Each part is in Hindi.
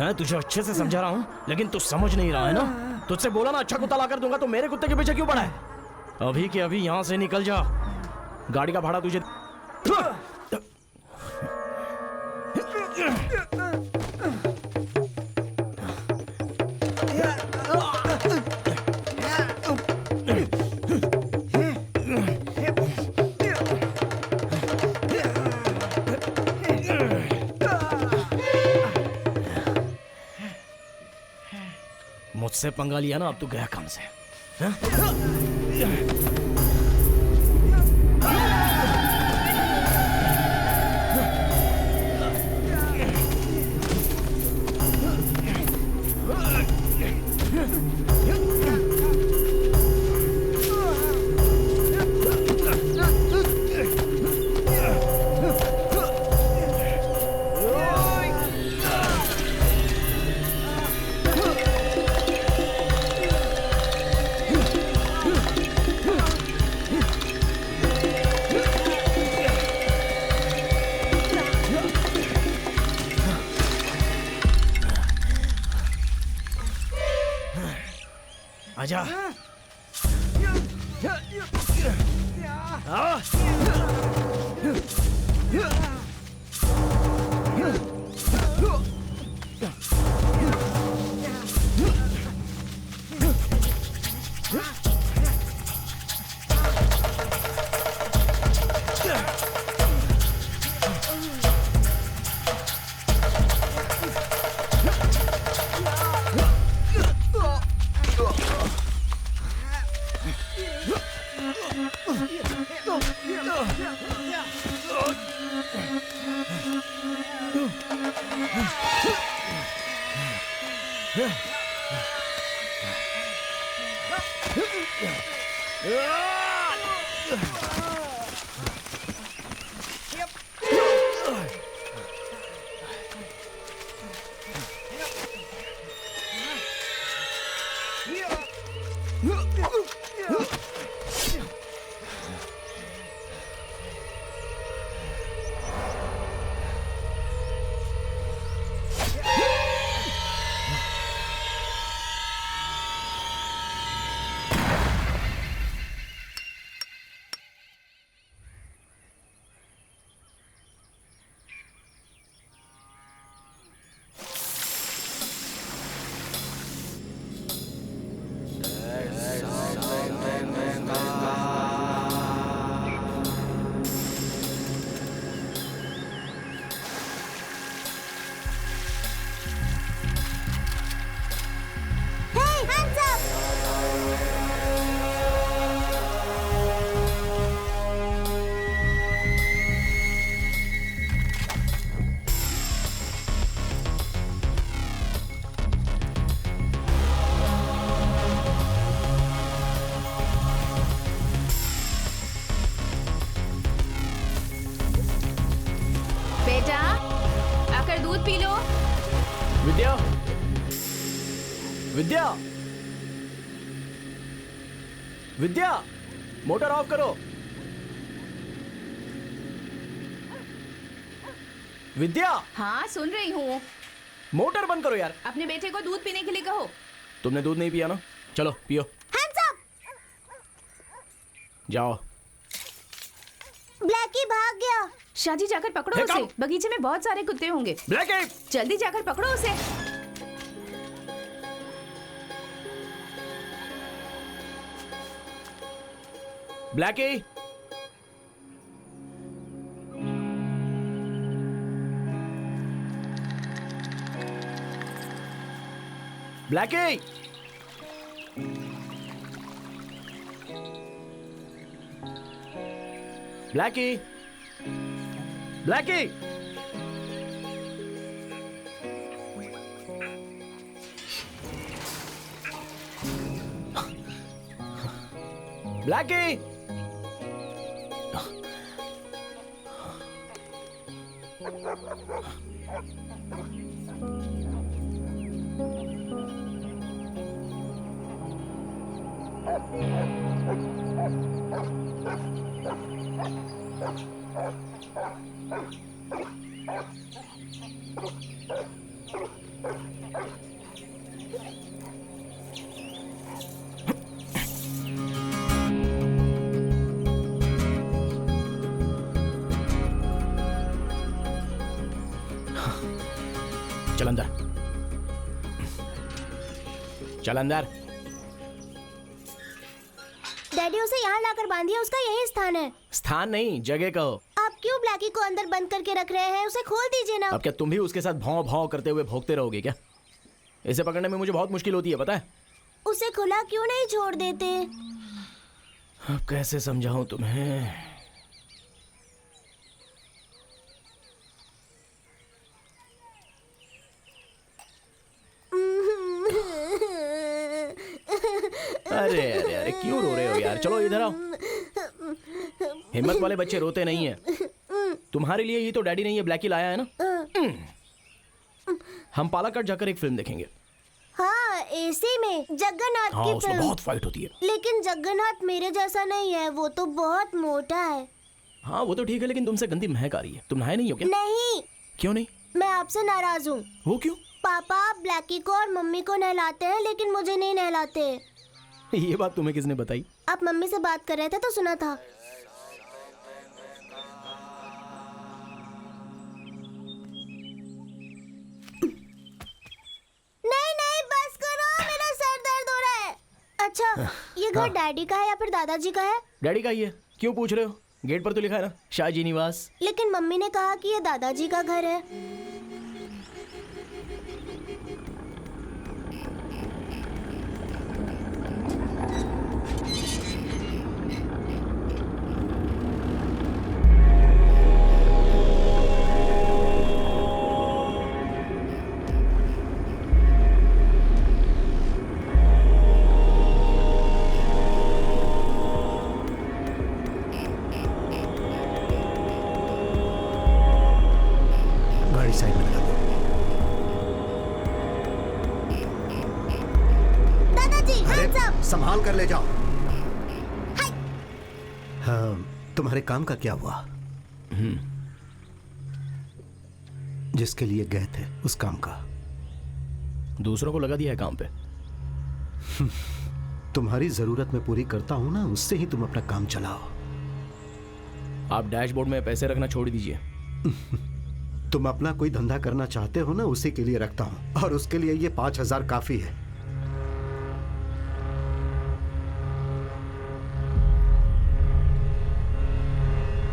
मैं तुझे अच्छे से समझा रहा हूँ, लेकिन तू समझ नहीं रहा है ना। तुझसे बोला ना अच्छा कुत्ता ला कर दूंगा, तो मेरे कुत्ते के पीछे क्यों पड़ा है? अभी के अभी यहाँ से निकल जा। गाड़ी का भाड़ा तुझे। मुझसे पंगा लिया ना, अब तू गया काम से। आजा। विद्या, विद्या, विद्या, मोटर ऑफ करो। विद्या। हाँ सुन रही हूँ। मोटर बंद करो यार। अपने बेटे को दूध पीने के लिए कहो। तुमने दूध नहीं पिया ना, चलो पियो। Hands up! जाओ। ब्लैकी भाग गया। शादी जाकर पकड़ो उसे, बगीचे में बहुत सारे कुत्ते होंगे। ब्लैकी! जल्दी जाकर पकड़ो उसे। Blackie! Blackie! Blackie! Blackie! Blackie! चल अंदर, चल अंदर। डैडी उसे यहाँ लाकर बांधिए, उसका यही स्थान है। स्थान नहीं, जगह कहो। आप क्यों ब्लैकी को अंदर बंद करके रख रहे हैं? उसे खोल दीजिए ना। अब क्या तुम भी उसके साथ भौं भौं करते हुए भौंकते रहोगे क्या? इसे पकड़ने में मुझे बहुत मुश्किल होती है, पता है? उसे खुला क्यों नहीं छोड़ देते? अब कैसे समझाऊं तुम्हें? अरे अरे अरे, क्यों रो रहे हो यार? चलो इधर आओ। हिम्मत वाले बच्चे रोते नहीं है। तुम्हारे लिए ही तो डैडी ने ये ब्लैकी लाया है ना। हम पालाकट जाकर एक फिल्म देखेंगे। हाँ, एसी में जगन्नाथ हाँ, की उसमें फिल्म। बहुत फाइट होती है। लेकिन जगन्नाथ मेरे जैसा नहीं है, वो तो बहुत मोटा है। हाँ वो तो ठीक है, लेकिन तुमसे गंदी महक आ रही है। तुम नहाए नहीं हो क्या? नहीं, क्यों नहीं? मैं आपसे नाराज हूँ। वो क्यों? पापा आप ब्लैकी को और मम्मी को नहलाते हैं, लेकिन मुझे नहीं नहलाते। ये बात तुम्हें किसने बताई? आप मम्मी से बात कर रहे थे तो सुना था। नहीं नहीं, बस करो, मेरा सर दर्द हो रहा है। अच्छा, ये घर डैडी का है या फिर दादाजी का है? डैडी का ही है। क्यों पूछ रहे हो? गेट पर तो लिखा है ना, शाहजी निवास। लेकिन मम्मी ने कहा कि ये दादाजी का घर है। गाड़ी साइड में लगा दो। दादाजी, अरे hands up! संभाल कर ले जाओ। हाँ, तुम्हारे काम का क्या हुआ? जिसके लिए गए थे उस काम का? दूसरों को लगा दिया है काम पे। तुम्हारी जरूरत मैं पूरी करता हूं ना, उससे ही तुम अपना काम चलाओ। आप डैशबोर्ड में पैसे रखना छोड़ दीजिए। तुम अपना कोई धंधा करना चाहते हो ना, उसी के लिए रखता हूं, और उसके लिए ये 5,000 काफी है।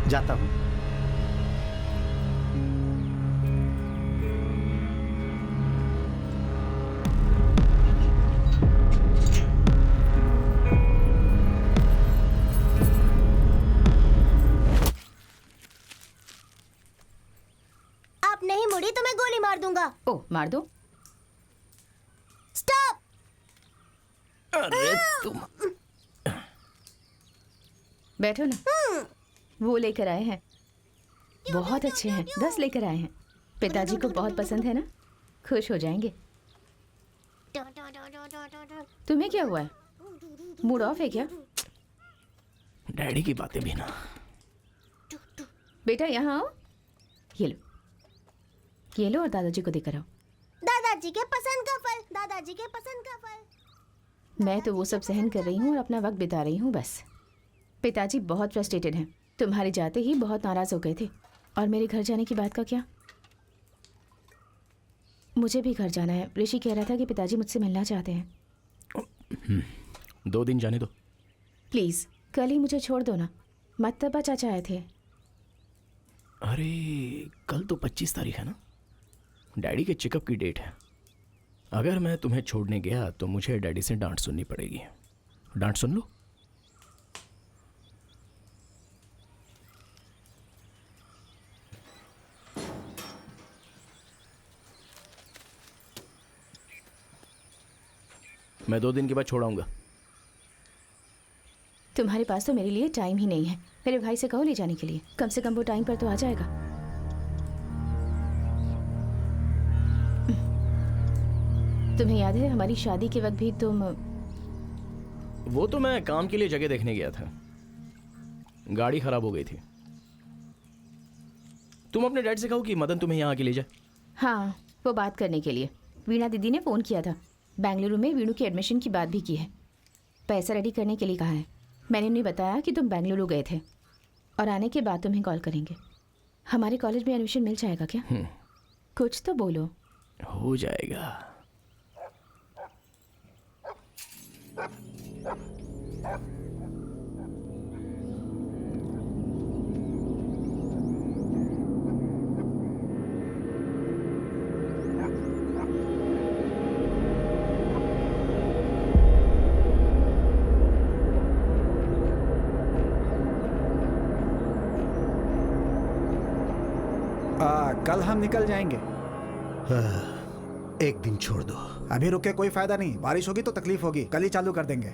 जाता हूं। आप नहीं मुड़ी तो मैं गोली मार दूंगा। ओ, मार दो। स्टॉप! अरे तुम बैठो ना। वो लेकर आए हैं, बहुत अच्छे हैं। 10 लेकर आए हैं। पिताजी को बहुत पसंद है ना, खुश हो जाएंगे। तुम्हें क्या हुआ है? मूड ऑफ है क्या? डैडी की बातें भी ना। बेटा यहाँ आओ। ये लो, ये लो और दादाजी को देकर आओ। दादाजी के पसंद का फल, दादाजी के पसंद का फल। मैं तो वो सब सहन कर रही हूँ और अपना वक्त बिता रही हूँ बस। पिताजी बहुत फ्रस्ट्रेटेड हैं। तुम्हारे जाते ही बहुत नाराज हो गए थे। और मेरे घर जाने की बात का क्या? मुझे भी घर जाना है। ऋषि कह रहा था कि पिताजी मुझसे मिलना चाहते हैं। 2 दिन जाने दो। प्लीज़ कल ही मुझे छोड़ दो ना। मत्तबा चाचा आए थे। अरे कल तो 25 तारीख है ना, डैडी के चेकअप की डेट है। अगर मैं तुम्हें छोड़ने गया तो मुझे डैडी से डांट सुननी पड़ेगी। डांट सुन लो। मैं 2 दिन के बाद छोड़ आऊंगा। तुम्हारे पास तो मेरे लिए टाइम ही नहीं है। मेरे भाई से कहो ले जाने के लिए, कम से कम वो टाइम पर तो आ जाएगा। तुम्हें याद है हमारी शादी के वक्त भी तुम... वो तो मैं काम के लिए जगह देखने गया था, गाड़ी खराब हो गई थी। तुम अपने डैड से कहो कि मदन तुम्हें यहाँ आके ले जाए। हाँ, वो बात करने के लिए। वीणा दीदी ने फ़ोन किया था। बेंगलुरु में वीणु की एडमिशन की बात भी की है। पैसा रेडी करने के लिए कहा है। मैंने उन्हें बताया कि तुम बेंगलुरु गए थे और आने के बाद तुम्हें कॉल करेंगे। हमारे कॉलेज में एडमिशन मिल जाएगा क्या? कुछ तो बोलो। हो जाएगा। कल हम निकल जाएंगे। एक दिन छोड़ दो। अभी रुके कोई फायदा नहीं, बारिश होगी तो तकलीफ होगी। कल ही चालू कर देंगे।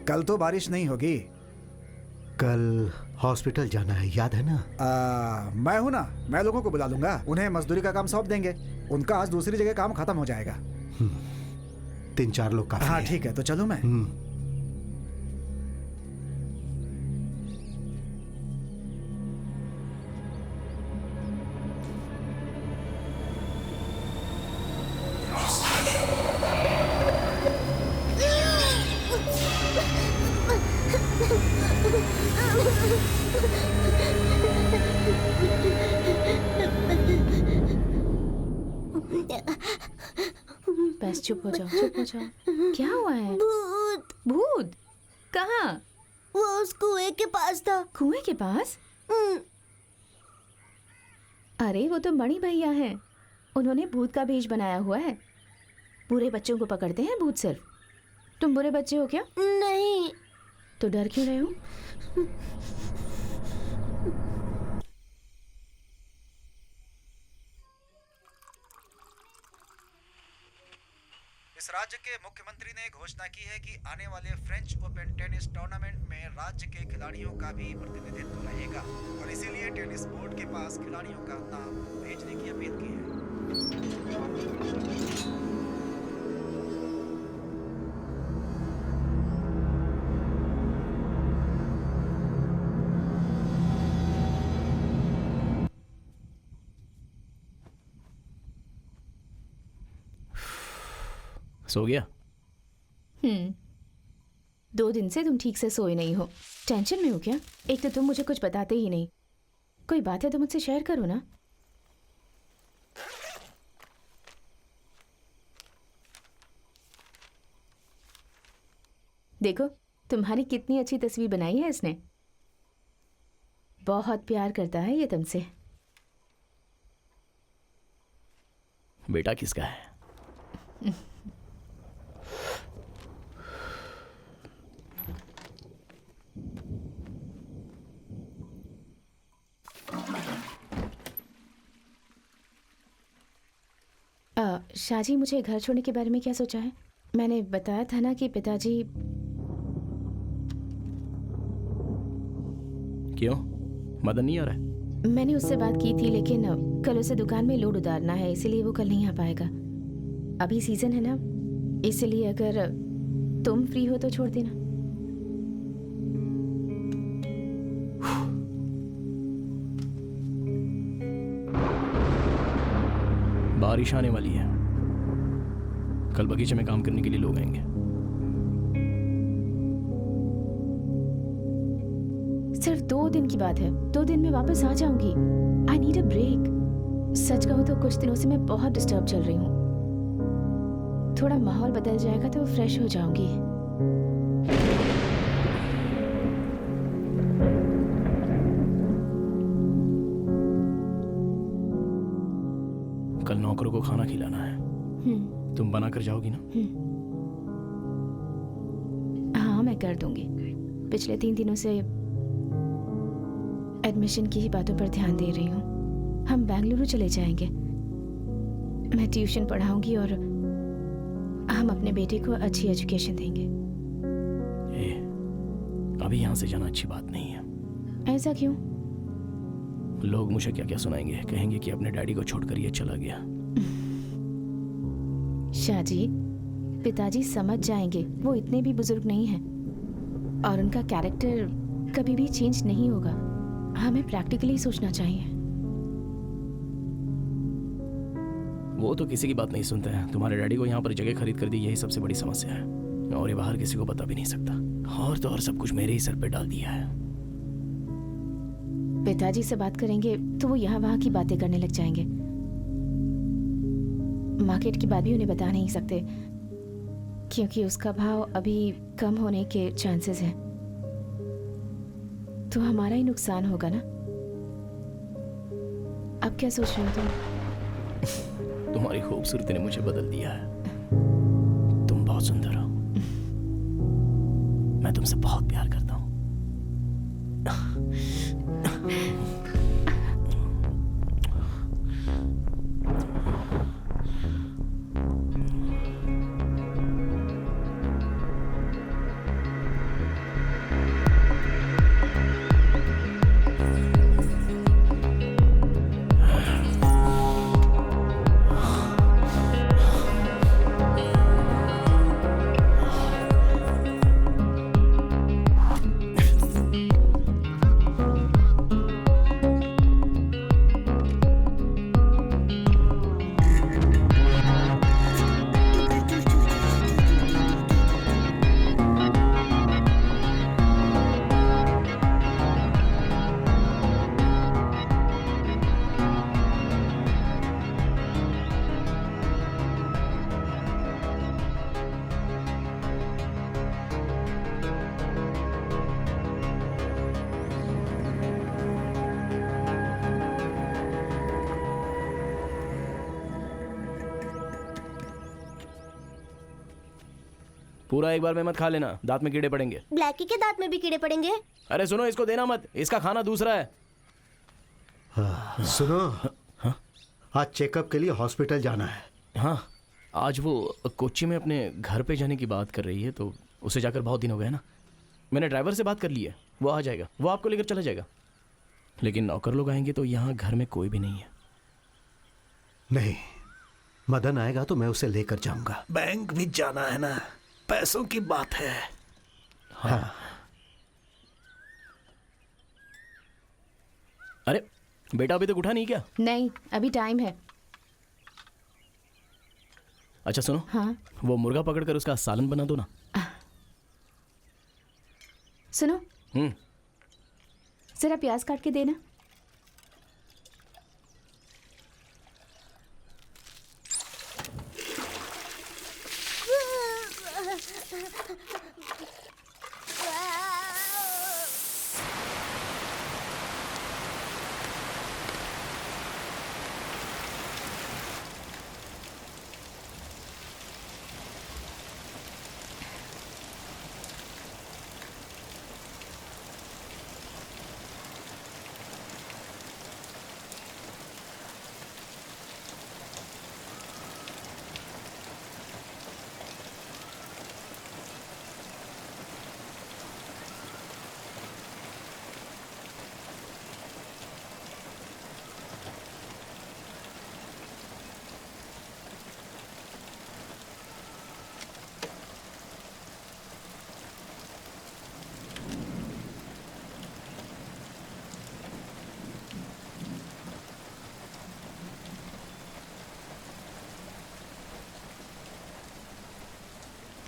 कल तो बारिश नहीं होगी। कल हॉस्पिटल जाना है, याद है ना? मैं हूं ना, मैं लोगों को बुला लूंगा, उन्हें मजदूरी का काम सौंप देंगे। उनका आज दूसरी जगह काम खत्म हो जाएगा। 3-4 लोग काफी हाँ है। ठीक है, तो चलूं मैं? बस चुप हो जाओ, चुप हो जाओ। क्या हुआ है? भूत। भूत? कहाँ? वो उस कुएं के पास था। कुएं के पास? अरे वो तो बड़ी भैया हैं, उन्होंने भूत का भेष बनाया हुआ है। बुरे बच्चों को पकड़ते हैं भूत सिर्फ। तुम बुरे बच्चे हो क्या? नहीं। तो डर क्यों रहे हो? इस राज्य के मुख्यमंत्री ने घोषणा की है कि आने वाले फ्रेंच ओपन टेनिस टूर्नामेंट में राज्य के खिलाड़ियों का भी प्रतिनिधित्व रहेगा और इसीलिए टेनिस बोर्ड के पास खिलाड़ियों का नाम भेजने की अपील की है। सो गया? 2 दिन से तुम ठीक से सोए नहीं हो। टेंशन में हो क्या? एक तो तुम मुझे कुछ बताते ही नहीं। कोई बात है तो मुझसे शेयर करो ना। देखो तुम्हारी कितनी अच्छी तस्वीर बनाई है इसने। बहुत प्यार करता है ये तुमसे। बेटा किसका है? शाहजी, मुझे घर छोड़ने के बारे में क्या सोचा है? मैंने बताया था ना कि पिताजी। क्यों, मदन नहीं आ रहा है? मैंने उससे बात की थी लेकिन कल उसे दुकान में लोड उतारना है, इसीलिए वो कल नहीं आ पाएगा। अभी सीजन है ना, इसलिए अगर तुम फ्री हो तो छोड़ देना। बारिश आने वाली है, कल बगीचे में काम करने के लिए लोग आएंगे। सिर्फ 2 दिन की बात है, 2 दिन में वापस आ जाऊंगी। I need a break. सच कहूँ तो कुछ दिनों से मैं बहुत डिस्टर्ब चल रही हूँ। थोड़ा माहौल बदल जाएगा तो फ्रेश हो जाऊंगी। कल नौकरों को खाना खिलाना है, तुम बना कर जाओगी ना? हाँ मैं कर दूंगी। पिछले 3 दिनों से एडमिशन की ही बातों पर ध्यान दे रही हूँ। हम बेंगलुरु चले जाएंगे। मैं ट्यूशन पढ़ाऊंगी और हम अपने बेटे को अच्छी एजुकेशन देंगे। अभी यहाँ से जाना अच्छी बात नहीं है। ऐसा क्यों? लोग मुझे क्या क्या सुनाएंगे, कहेंगे कि अपने डैडी को छोड़कर ये चला गया। शाहजी, पिताजी समझ जाएंगे, वो इतने भी बुजुर्ग नहीं हैं और उनका कैरेक्टर कभी भी चेंज नहीं होगा। हमें प्रैक्टिकली सोचना चाहिए। वो तो किसी की बात नहीं सुनते हैं। तुम्हारे डैडी को यहाँ पर जगह खरीद कर दी, यही सबसे बड़ी समस्या है और ये बाहर किसी को बता भी नहीं सकता। और तो और सब कुछ मेरे ही सर पे डाल दिया है। पिताजी से बात करेंगे तो वो यहाँ वहाँ की बातें करने लग जाएंगे। मार्केट की बात भी उन्हें बता नहीं सकते क्योंकि उसका भाव अभी कम होने के चांसेस हैं। तो हमारा ही नुकसान होगा ना। अब क्या सोच रहे हो तुम? तुम्हारी खूबसूरती ने मुझे बदल दिया है। तुम बहुत सुंदर हो। मैं तुमसे बहुत प्यार करता हूँ। पूरा एक बार में मत खा लेना, दांत में कीड़े पड़ेंगे। ब्लैकी के दांत में भी कीड़े पड़ेंगे। अरे सुनो, इसको देना मत, इसका खाना दूसरा है। सुनो, आज चेकअप के लिए हॉस्पिटल जाना है। हाँ, आज वो कोच्चि में अपने घर पे जाने की बात कर रही है, तो उसे जाकर बहुत दिन हो गए ना। मैंने ड्राइवर से बात कर ली है, वो आ जाएगा, वो आपको लेकर चला जाएगा। लेकिन नौकर लोग आएंगे तो यहाँ घर में कोई भी नहीं है। नहीं, मदन आएगा तो मैं उसे लेकर जाऊंगा। बैंक भी जाना है ना, पैसों की बात है। हाँ। अरे बेटा अभी तक उठा नहीं क्या? नहीं, अभी टाइम है। अच्छा सुनो, हाँ वो मुर्गा पकड़कर उसका सालन बना दो ना। सुनो, हम्म। जरा प्याज काट के देना।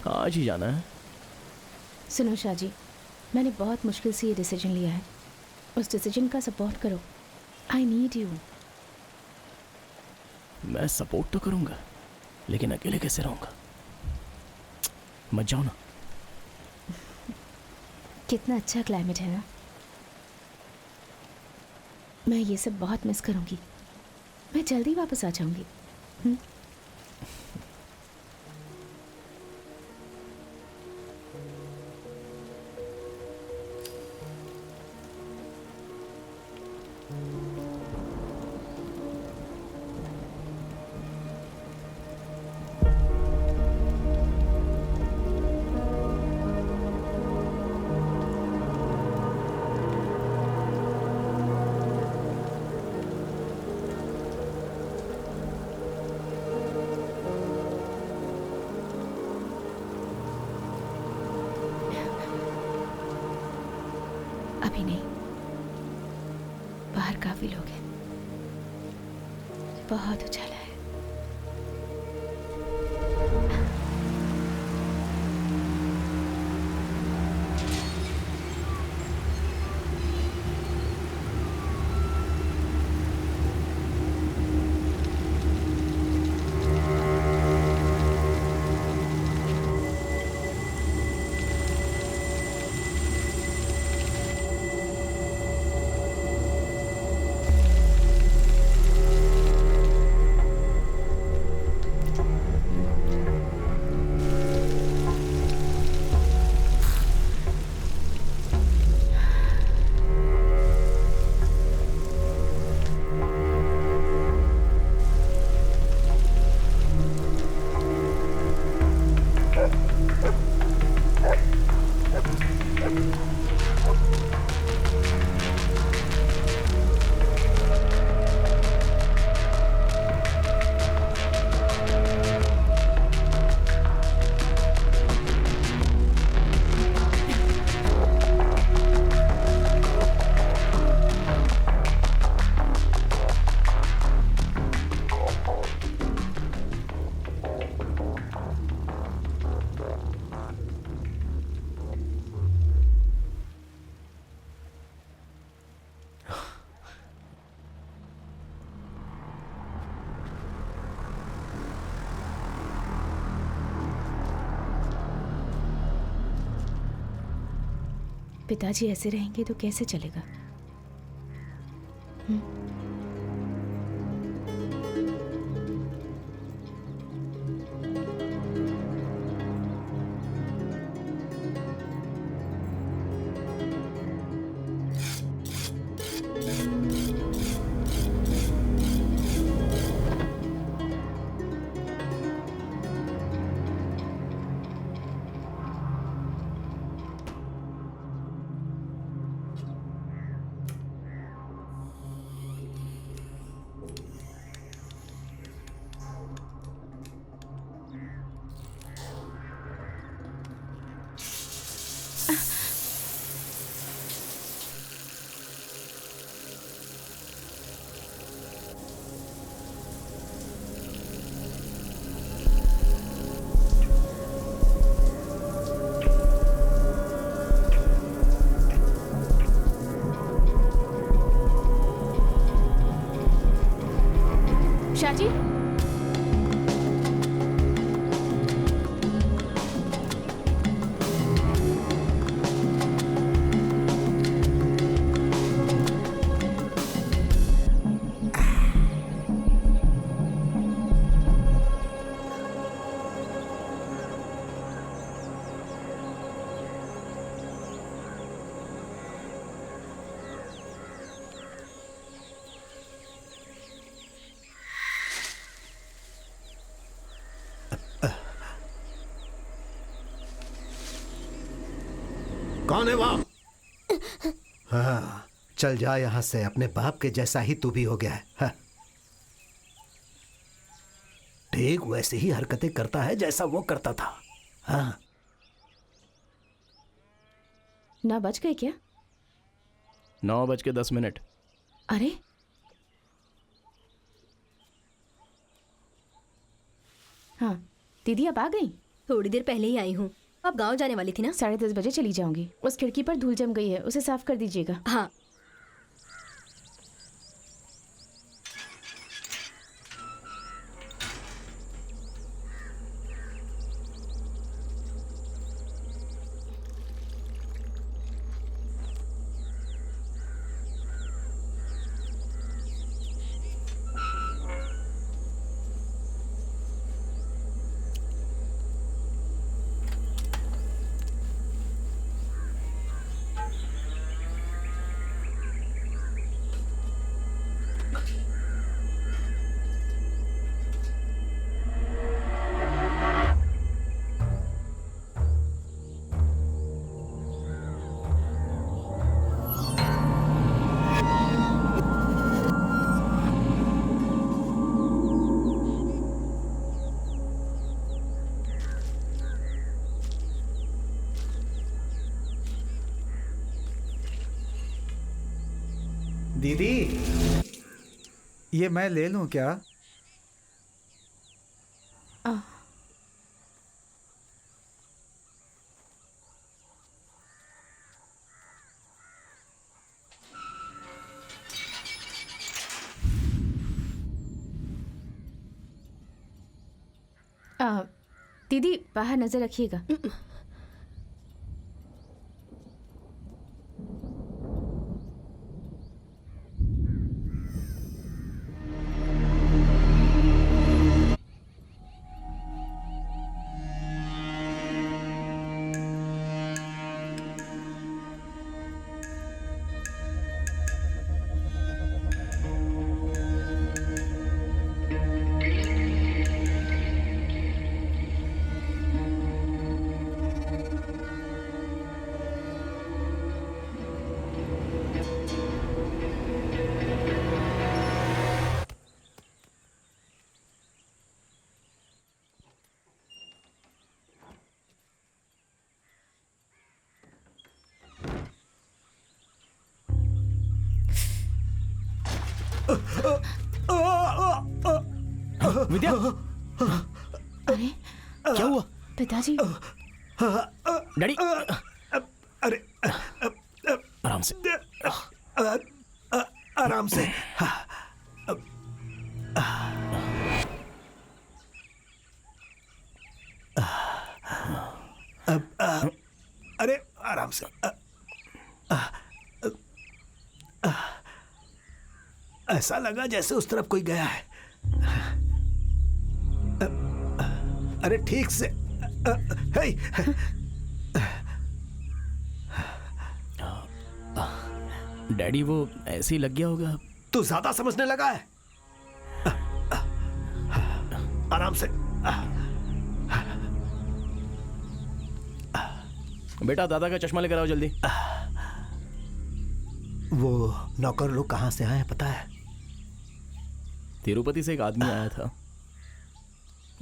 आज ही जाना है। सुनो शाहजी, मैंने बहुत मुश्किल से ये डिसीजन लिया है। उस डिसीजन का सपोर्ट करो। I need you. मैं सपोर्ट तो करूंगा, लेकिन अकेले कैसे रहूंगा? मत जाओ ना। कितना अच्छा क्लाइमेट है ना। मैं ये सब बहुत मिस करूंगी। मैं जल्दी वापस आ जाऊंगी। अभी नहीं, बाहर काफी लोग हैं। बहुत उजाला है। पिताजी ऐसे रहेंगे तो कैसे चलेगा? शाजी, कौन है वहां? हाँ, चल जा यहां से। अपने बाप के जैसा ही तू भी हो गया है। हाँ। ठीक वैसे ही हरकतें करता है जैसा वो करता था। हाँ। 9 बज गए क्या? 9:10। अरे, हाँ दीदी अब आ गई? थोड़ी देर पहले ही आई हूँ। अब गांव जाने वाली थी ना? 10:30 बजे चली जाऊंगी। उस खिड़की पर धूल जम गई है, उसे साफ कर दीजिएगा। हाँ। दीदी, ये मैं ले लूं क्या? दीदी बाहर नजर रखिएगा। विद्या, अरे क्या हुआ? पिताजी, डैडी, अरे आराम से। आराम से। अरे आराम से। ऐसा लगा जैसे उस तरफ कोई गया है। अरे ठीक से हे, डैडी वो ऐसे ही लग गया होगा। तू ज्यादा समझने लगा है। आराम से। बेटा दादा का चश्मा लेकर आओ जल्दी। वो नौकर लोग कहाँ से आए हैं पता है? तिरुपति से एक आदमी आया था,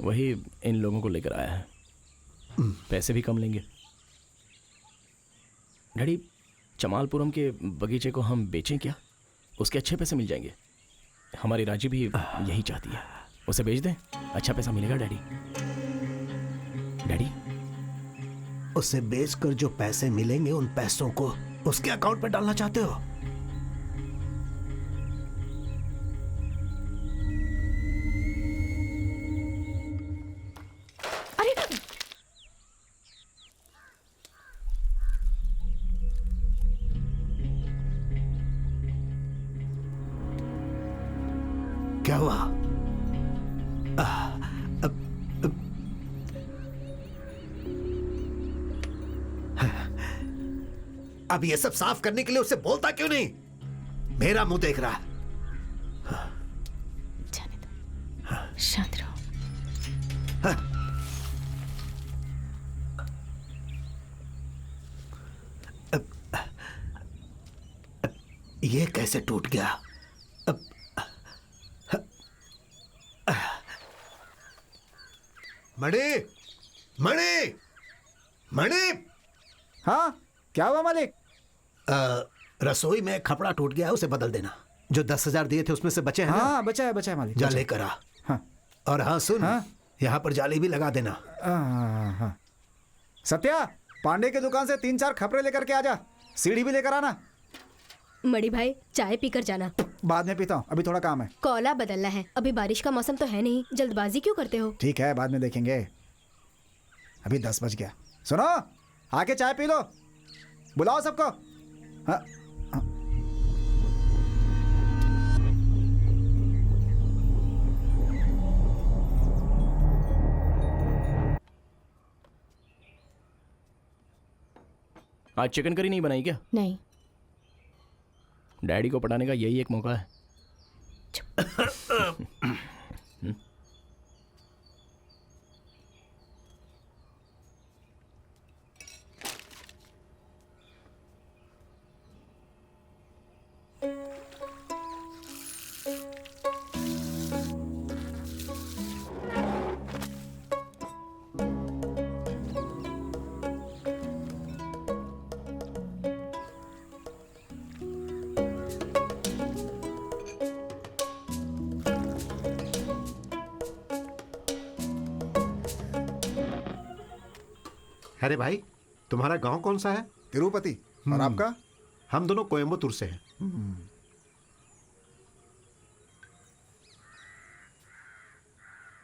वही इन लोगों को लेकर आया है। पैसे भी कम लेंगे। डैडी चमालपुरम के बगीचे को हम बेचें क्या? उसके अच्छे पैसे मिल जाएंगे। हमारी राजी भी यही चाहती है, उसे बेच दें, अच्छा पैसा मिलेगा। डैडी डैडी उसे बेचकर जो पैसे मिलेंगे उन पैसों को उसके अकाउंट पे डालना चाहते हो? अरे क्या हुआ? अब ये सब साफ करने के लिए उसे बोलता क्यों नहीं? मेरा मुंह देख रहा है। जाने दो, शांत रहो। ये कैसे टूट गया? मणि, मणि, मणि! हाँ क्या हुआ मालिक? रसोई में कपड़ा टूट गया है, उसे बदल देना। जो 10,000 दिए थे उसमें से बचे हैं ना? हाँ बचा है मालिक। जा बचा है। लेकर आ। हाँ और हाँ सुन, हाँ? यहाँ पर जाली भी लगा देना। हाँ। सत्या, पांडे की दुकान से 3-4 खपरे लेकर के आजा। सीढ़ी भी लेकर आना। मणि भाई चाय पीकर जाना। बाद में पीता हूँ, अभी थोड़ा काम है। कोला बदलना है, अभी बारिश का मौसम तो है नहीं, जल्दबाजी क्यों करते हो? ठीक है बाद में देखेंगे, अभी 10 बज गया। सुनो, आके चाय पी लो, बुलाओ सबको। हाँ हाँ। आज चिकन करी नहीं बनाई क्या? नहीं। डैडी को पटाने का यही एक मौका है। अरे भाई, तुम्हारा गांव कौन सा है? तिरुपति। और आपका? हम दोनों कोयम्बतूर से हैं।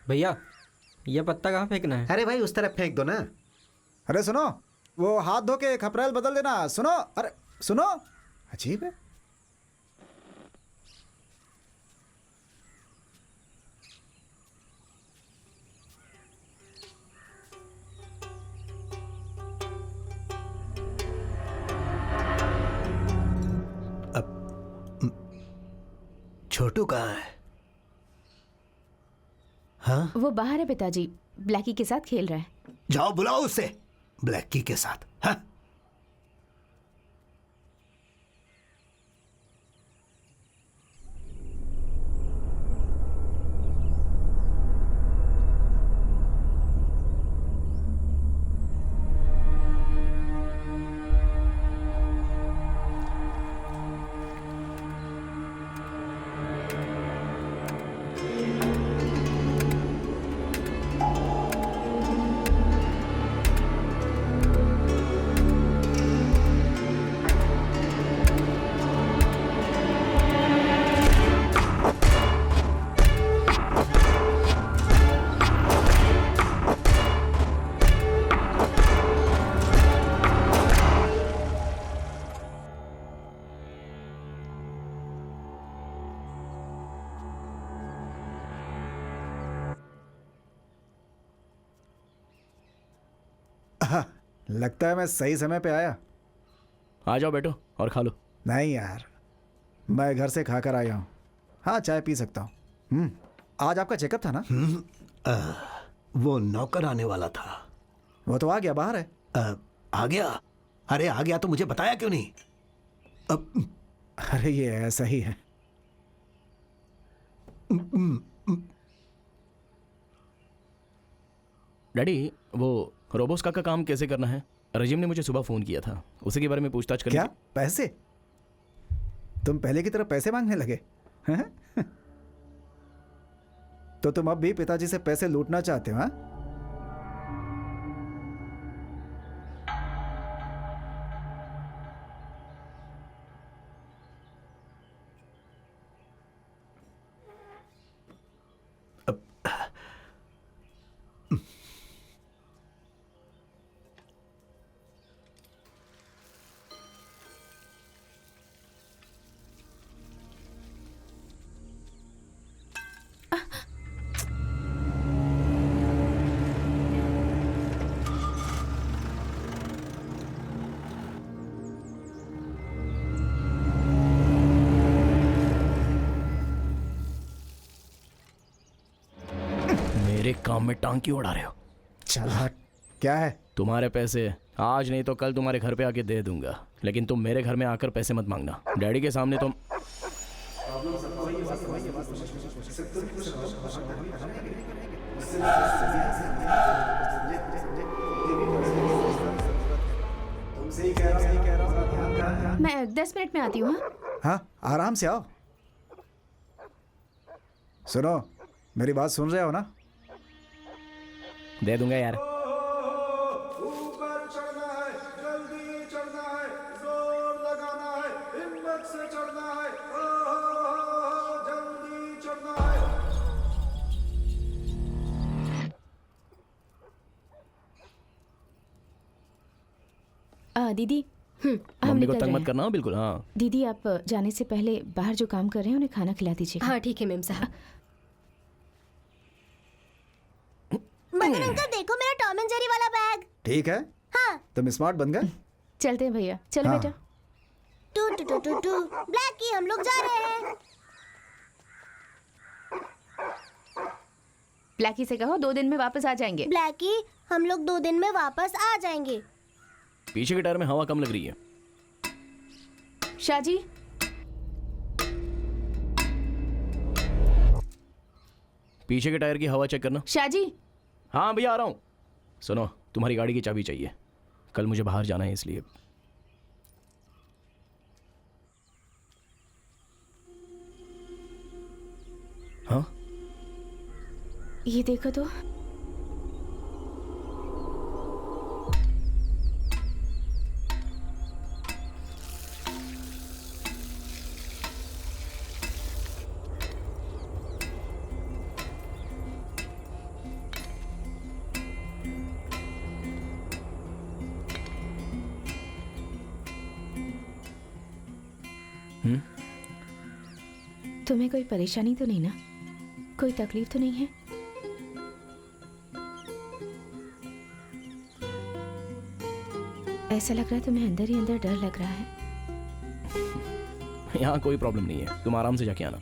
भैया ये पत्ता कहाँ फेंकना है? अरे भाई उस तरफ फेंक दो ना। अरे सुनो, वो हाथ धो के खपरेल बदल देना। सुनो, अरे सुनो, अजीब है। छोटू कहाँ है? हाँ? वो बाहर है पिताजी, ब्लैकी के साथ खेल रहा है। जाओ बुलाओ उसे, ब्लैकी के साथ। हाँ? लगता है मैं सही समय पे आया। आ जाओ बैठो और खा लो। नहीं यार, मैं घर से खाकर आया हूँ। हाँ, चाय पी सकता हूँ। आज आपका चेकअप था ना? वो नौकर आने वाला था। वो तो आ गया, बाहर है। आ गया? अरे आ गया तो मुझे बताया क्यों नहीं? अरे ये ऐसा ही है। डैडी, वो रोबोस्का का काम कैसे करना है? रजीम ने मुझे सुबह फ़ोन किया था, उसी के बारे में पूछताछ करनी क्या पैसे? तुम पहले की तरह पैसे मांगने लगे हैं? तो तुम अब भी पिताजी से पैसे लूटना चाहते हो? हाँ, मेरे काम में टांग क्यों अड़ा रहे हो? चल हट। क्या है? तुम्हारे पैसे आज नहीं तो कल तुम्हारे घर पे आके दे दूंगा, लेकिन तुम मेरे घर में आकर पैसे मत मांगना। डैडी के सामने तुम मैं 10 मिनट में आती हूँ। हाँ? हाँ, आराम से आओ। सुनो, मेरी बात सुन रहे हो ना? दे दूंगा यार। ऊपर चढ़ना है, जल्दी चढ़ना है, जोर लगाना है, हिम्मत से चढ़ना है, जल्दी चढ़ना है। दीदी, हम मम्मी को निकल तंग रहे मत हैं। करना। बिल्कुल हाँ। दीदी, आप जाने से पहले बाहर जो काम कर रहे हैं उन्हें खाना खिला दीजिए। हाँ ठीक है मेम साहब। मदन अंकल देखो मेरा टॉम एंड जेरी वाला बैग। ठीक है, हाँ। तुम स्मार्ट बन गए। चलते हैं भैया, चलो हाँ। बेटा। टू टू टू टू टू ब्लैकी, हम लोग जा रहे हैं। ब्लैकी से कहो 2 दिन में वापस आ जाएंगे। ब्लैकी, हम लोग 2 दिन में वापस आ जाएंगे। पीछे के टायर में हवा कम लग रही है। शाहजी, पीछे के टायर की हवा चेक करना। शाहजी। हाँ भैया आ रहा हूँ। सुनो, तुम्हारी गाड़ी की चाबी चाहिए, कल मुझे बाहर जाना है इसलिए। हाँ, ये देखो तो। तुम्हें कोई परेशानी तो नहीं ना? कोई तकलीफ तो नहीं है? ऐसा लग रहा है तुम्हें अंदर ही अंदर डर लग रहा है। यहाँ कोई प्रॉब्लम नहीं है, तुम आराम से जाके आना।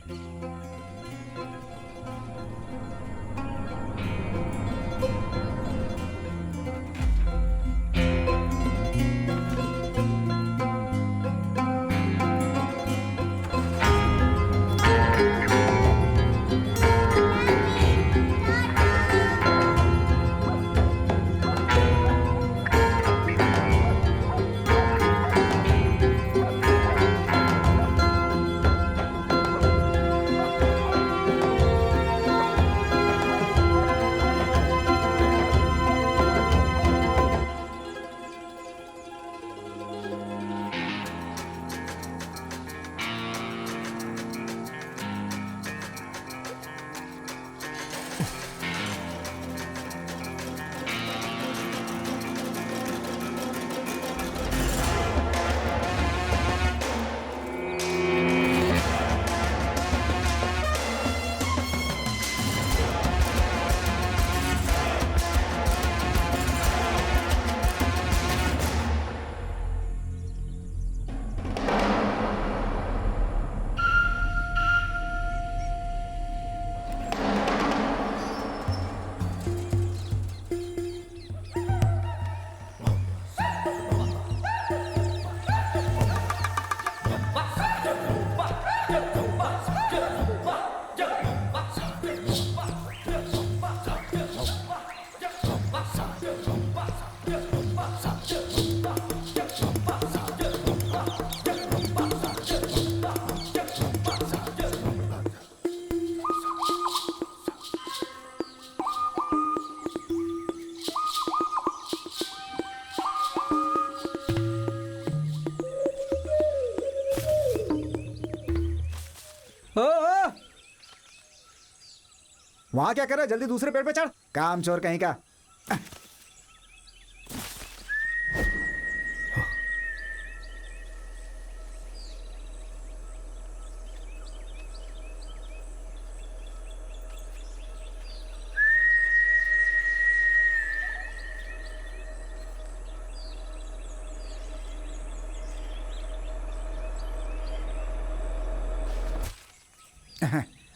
वहां क्या कर रहा है? जल्दी दूसरे पेड़ पे चढ़, काम चोर कहीं का।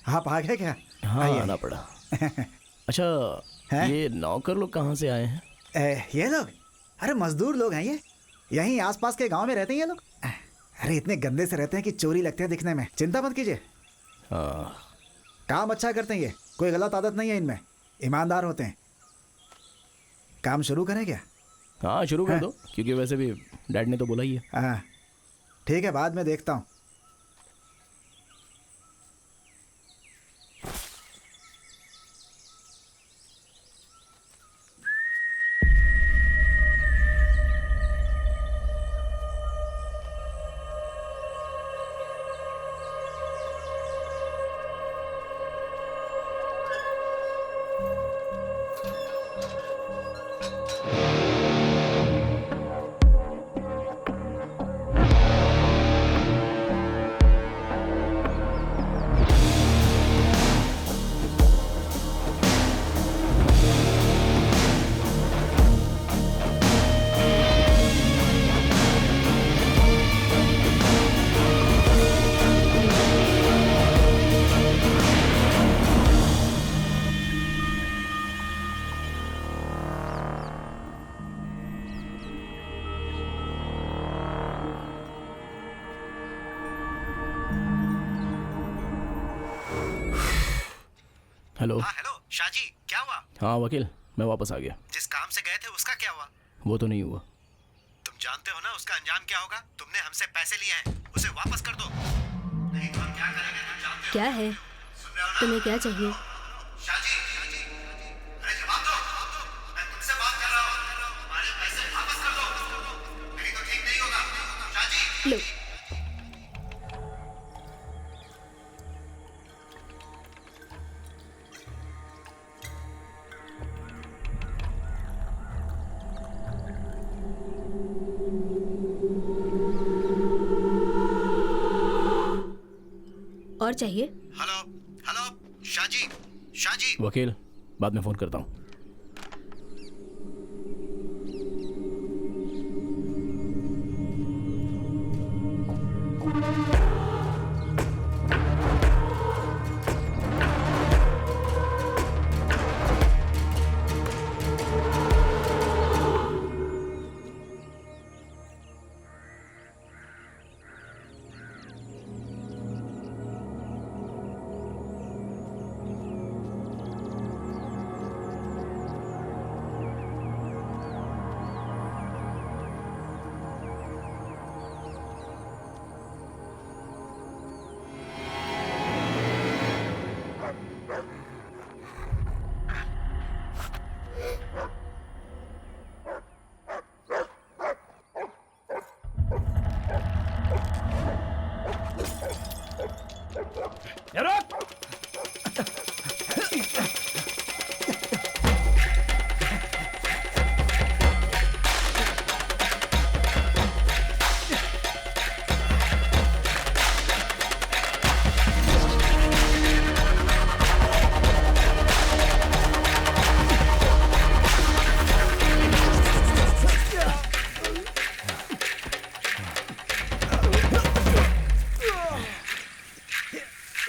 आप आ गए क्या? हाँ आइए। आना पड़ा। अच्छा हैं? ये नौकर लोग कहाँ से आए हैं? ये लोग, अरे मजदूर लोग हैं ये, यहीं आसपास के गांव में रहते हैं ये लोग। अरे इतने गंदे से रहते हैं कि चोरी लगते हैं दिखने में। चिंता मत कीजिए, हाँ काम अच्छा करते हैं ये, कोई गलत आदत नहीं है इनमें, ईमानदार होते हैं। काम शुरू करें क्या? हाँ शुरू कर दो, क्योंकि वैसे भी डैड ने तो बोला ही है। हाँ ठीक है, बाद में देखता हूँ। हेलो। हाँ हेलो शाहजी, क्या हुआ? हाँ वकील, मैं वापस आ गया। जिस काम से गए थे उसका क्या हुआ? वो तो नहीं हुआ। तुम जानते हो ना उसका अंजाम क्या होगा? तुमने हमसे पैसे लिए हैं, उसे वापस कर दो, नहीं तो हम क्या करेंगे तुम जानते हो। क्या है? सुन रहे हो ना? तुम्हें क्या चाहिए? शाहजी, अरे जवाब दो, मैं तुमसे बात कर रहा हूँ। हमारे पैसे वापस कर दो, नहीं तो ठीक नहीं होगा। शाहजी। लो, और चाहिए? Hello hello Shahji, Shahji. वकील, बाद में फ़ोन करता हूँ।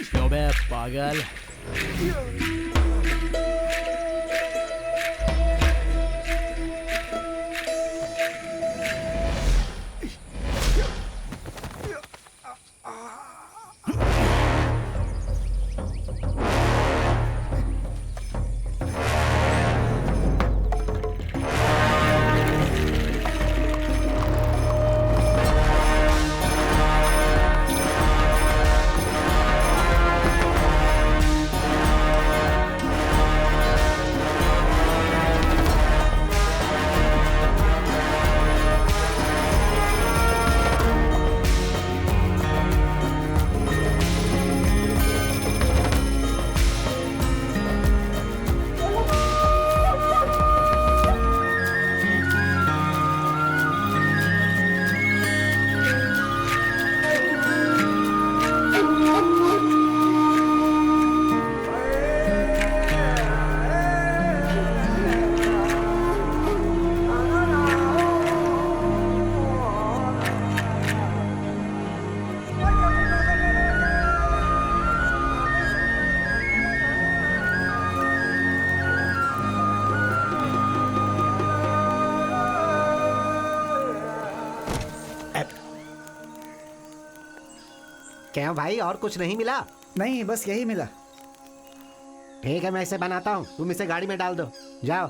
क्यों बे पागल? क्या भाई, और कुछ नहीं मिला? नहीं, बस यही मिला। ठीक है, मैं इसे बनाता हूँ, तुम इसे गाड़ी में डाल दो, जाओ।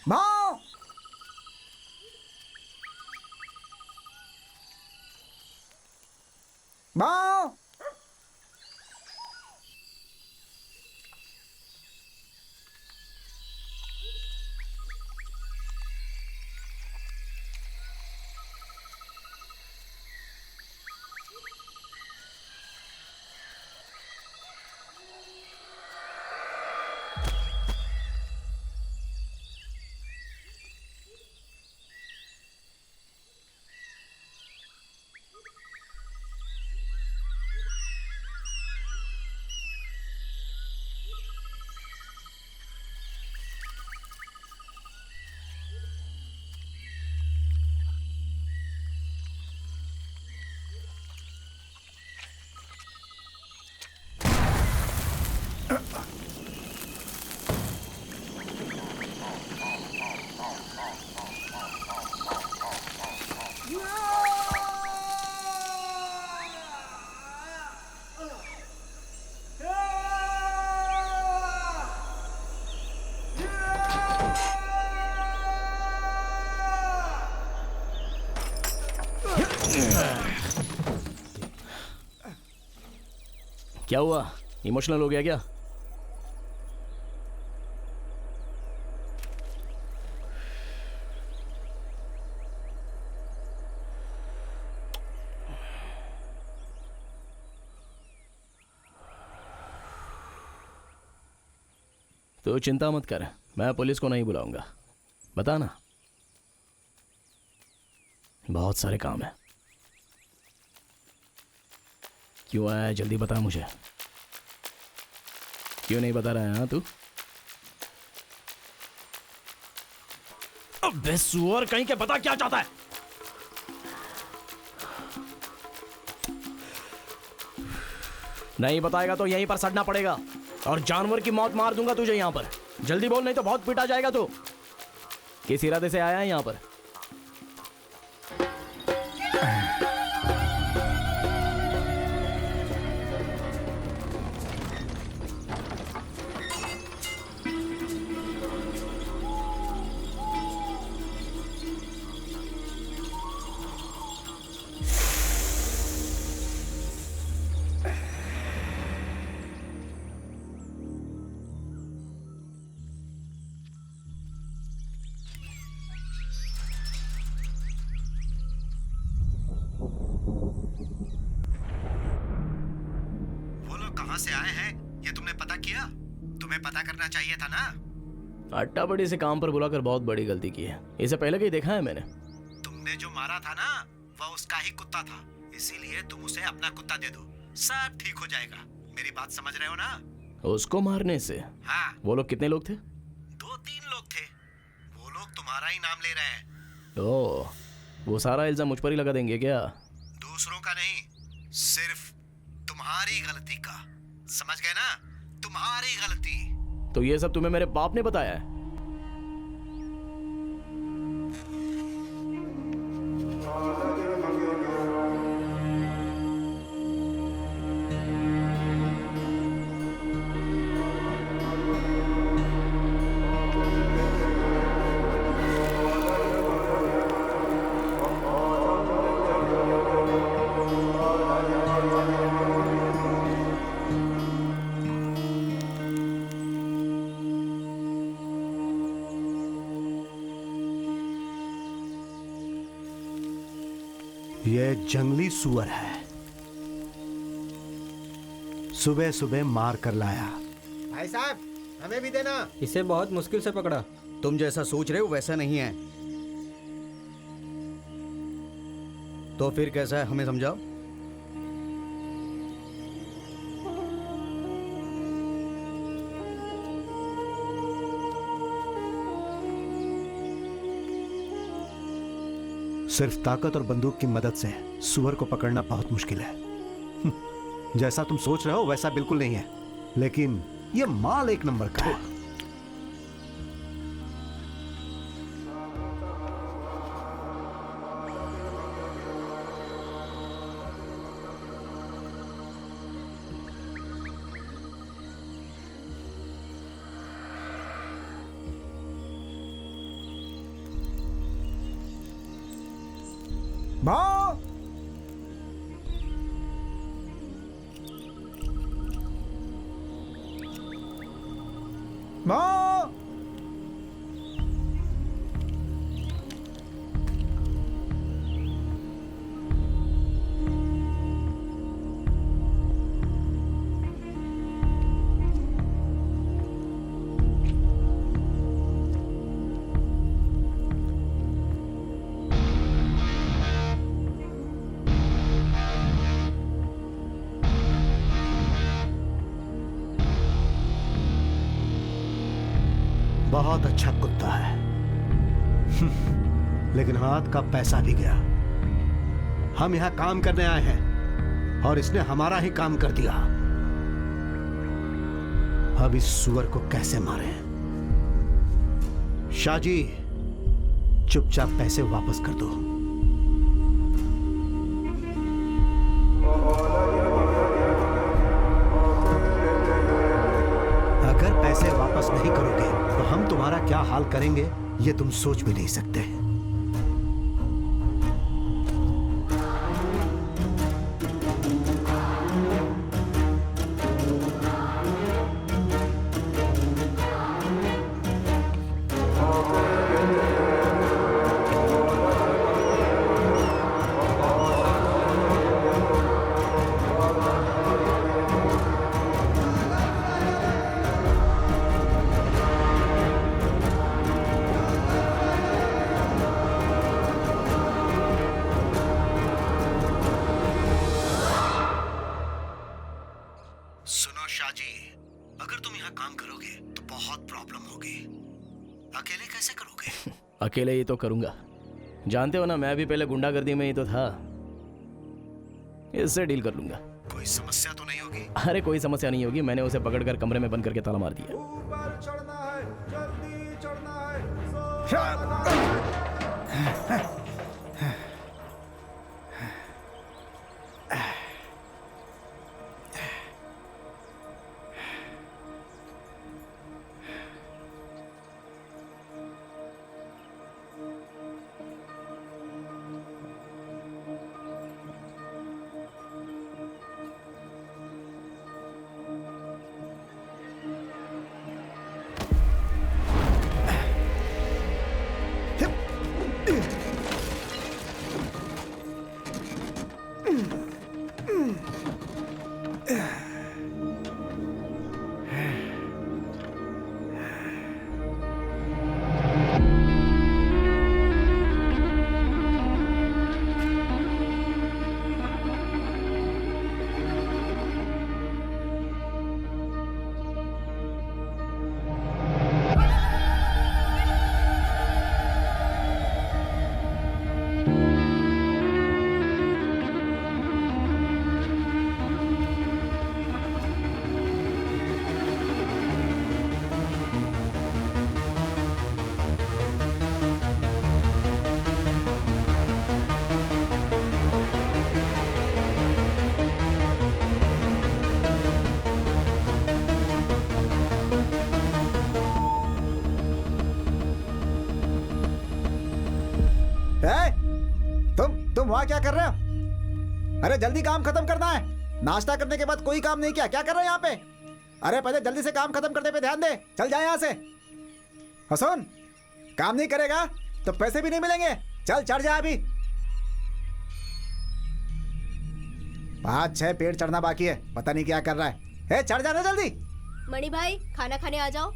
माँ, माँ, क्या हुआ? इमोशनल हो गया क्या? तो चिंता मत कर, मैं पुलिस को नहीं बुलाऊंगा। बता ना। बहुत सारे काम है। क्यों आया है? जल्दी बता मुझे। क्यों नहीं बता रहा है? हाँ तू? अबे सुअर कहीं के, बता क्या चाहता है? नहीं बताएगा तो यहीं पर सड़ना पड़ेगा और जानवर की मौत मार दूंगा तुझे यहां पर। जल्दी बोल, नहीं तो बहुत पीटा जाएगा तू। किस इरादे से आया है यहां पर? कहाँ से आए हैं ये तुमने पता किया? तुम्हें पता करना चाहिए था ना। अट्टा बड़ी से काम पर बुलाकर बहुत बड़ी गलती की है। इसे पहले कहीं देखा है मैंने। तुमने जो मारा था ना, वह उसका ही कुत्ता था, इसीलिए तुम उसे अपना कुत्ता दे दो, सब ठीक हो जाएगा। मेरी बात समझ रहे हो ना? उसको मारने से? हाँ। वो लोग कितने लोग थे? 2-3 लोग थे। वो लोग तुम्हारा ही नाम ले रहे हैं। ओह, वो सारा इल्जाम मुझ पर ही लगा देंगे क्या? दूसरों का नहीं, सिर्फ तुम्हारी गलती का। समझ गए ना? तुम्हारी गलती। तो ये सब तुम्हें मेरे बाप ने बताया है? ये जंगली सुअर है, सुबह सुबह मार कर लाया। भाई साहब, हमें भी देना। इसे बहुत मुश्किल से पकड़ा। तुम जैसा सोच रहे हो वैसा नहीं है। तो फिर कैसा है, हमें समझाओ। सिर्फ ताकत और बंदूक की मदद से सुअर को पकड़ना बहुत मुश्किल है। जैसा तुम सोच रहे हो वैसा बिल्कुल नहीं है, लेकिन ये माल एक नंबर का है। भाव भाव बहुत अच्छा कुत्ता है, लेकिन हाथ का पैसा भी गया। हम यहां काम करने आए हैं और इसने हमारा ही काम कर दिया। अब इस सुअर को कैसे मारें? शाहजी, चुपचाप पैसे वापस कर दो। अगर पैसे वापस नहीं करोगे तो हम तुम्हारा क्या हाल करेंगे ये तुम सोच भी नहीं सकते। सुनो शाहजी, अगर तुम यहाँ काम करोगे तो बहुत प्रॉब्लम होगी। अकेले कैसे करोगे? अकेले ही तो करूंगा। जानते हो ना, मैं भी पहले गुंडागर्दी में ही तो था। इससे डील कर लूंगा। कोई समस्या तो नहीं होगी? अरे कोई समस्या नहीं होगी। मैंने उसे पकड़कर कमरे में बंद करके ताला मार दिया। ऊपर चढ़ना है, जल्दी चढ़ना है, जोर लगाना है। तुम वहां क्या कर रहे हो? अरे जल्दी काम खत्म करना है। नाश्ता करने के बाद कोई काम नहीं किया, क्या कर रहे हो यहाँ पे? अरे पहले जल्दी से काम खत्म करने पे ध्यान दे। चल जाए यहाँ से। हसन, काम नहीं करेगा तो पैसे भी नहीं मिलेंगे। चल चढ़ जा अभी। 5 6 पेड़ चढ़ना बाकी है, पता नहीं क्या कर रहा है। ए, चढ़ जाना जल्दी। मणि भाई खाना खाने आ जाओ।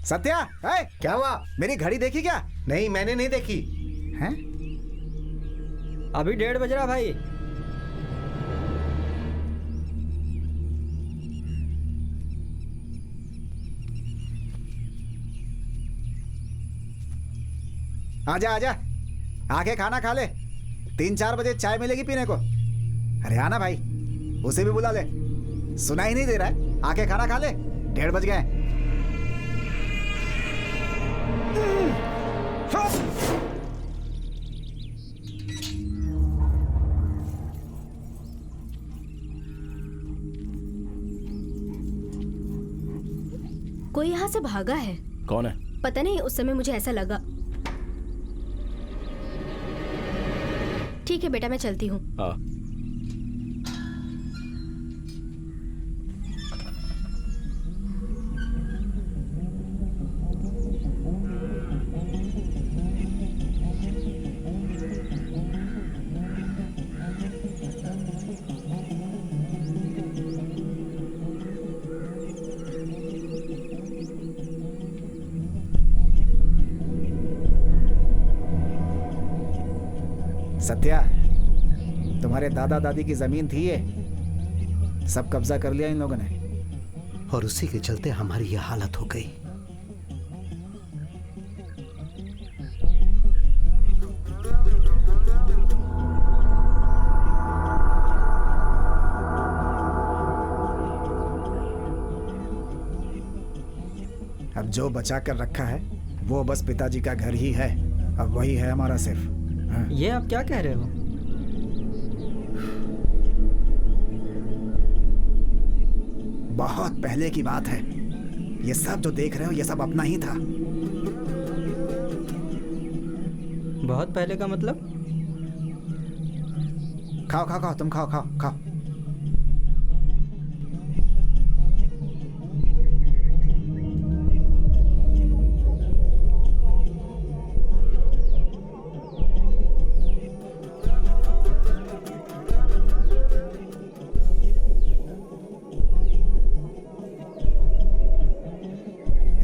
सत्या, ए, क्या हुआ? मेरी घड़ी देखी क्या? नहीं, मैंने नहीं देखी। हैं? अभी 1:30 बज रहा भाई। आजा आजा, आके खाना खा ले। 3 4 बजे चाय मिलेगी पीने को। अरे आना भाई, उसे भी बुला ले। सुना ही नहीं दे रहा है, आके खाना खा ले। 1:30 बज गए। कोई यहाँ से भागा है। कौन है? पता नहीं, उस समय मुझे ऐसा लगा। ठीक है बेटा, मैं चलती हूँ। हाँ। सत्या, तुम्हारे दादा दादी की जमीन थी ये, सब कब्जा कर लिया इन लोगों ने। और उसी के चलते हमारी यह हालत हो गई। अब जो बचा कर रखा है वो बस पिताजी का घर ही है। अब वही है हमारा सिर्फ। हाँ। ये आप क्या कह रहे हो? बहुत पहले की बात है। ये सब जो देख रहे हो ये सब अपना ही था। बहुत पहले का मतलब? खाओ खाओ खाओ, तुम खाओ खाओ खाओ।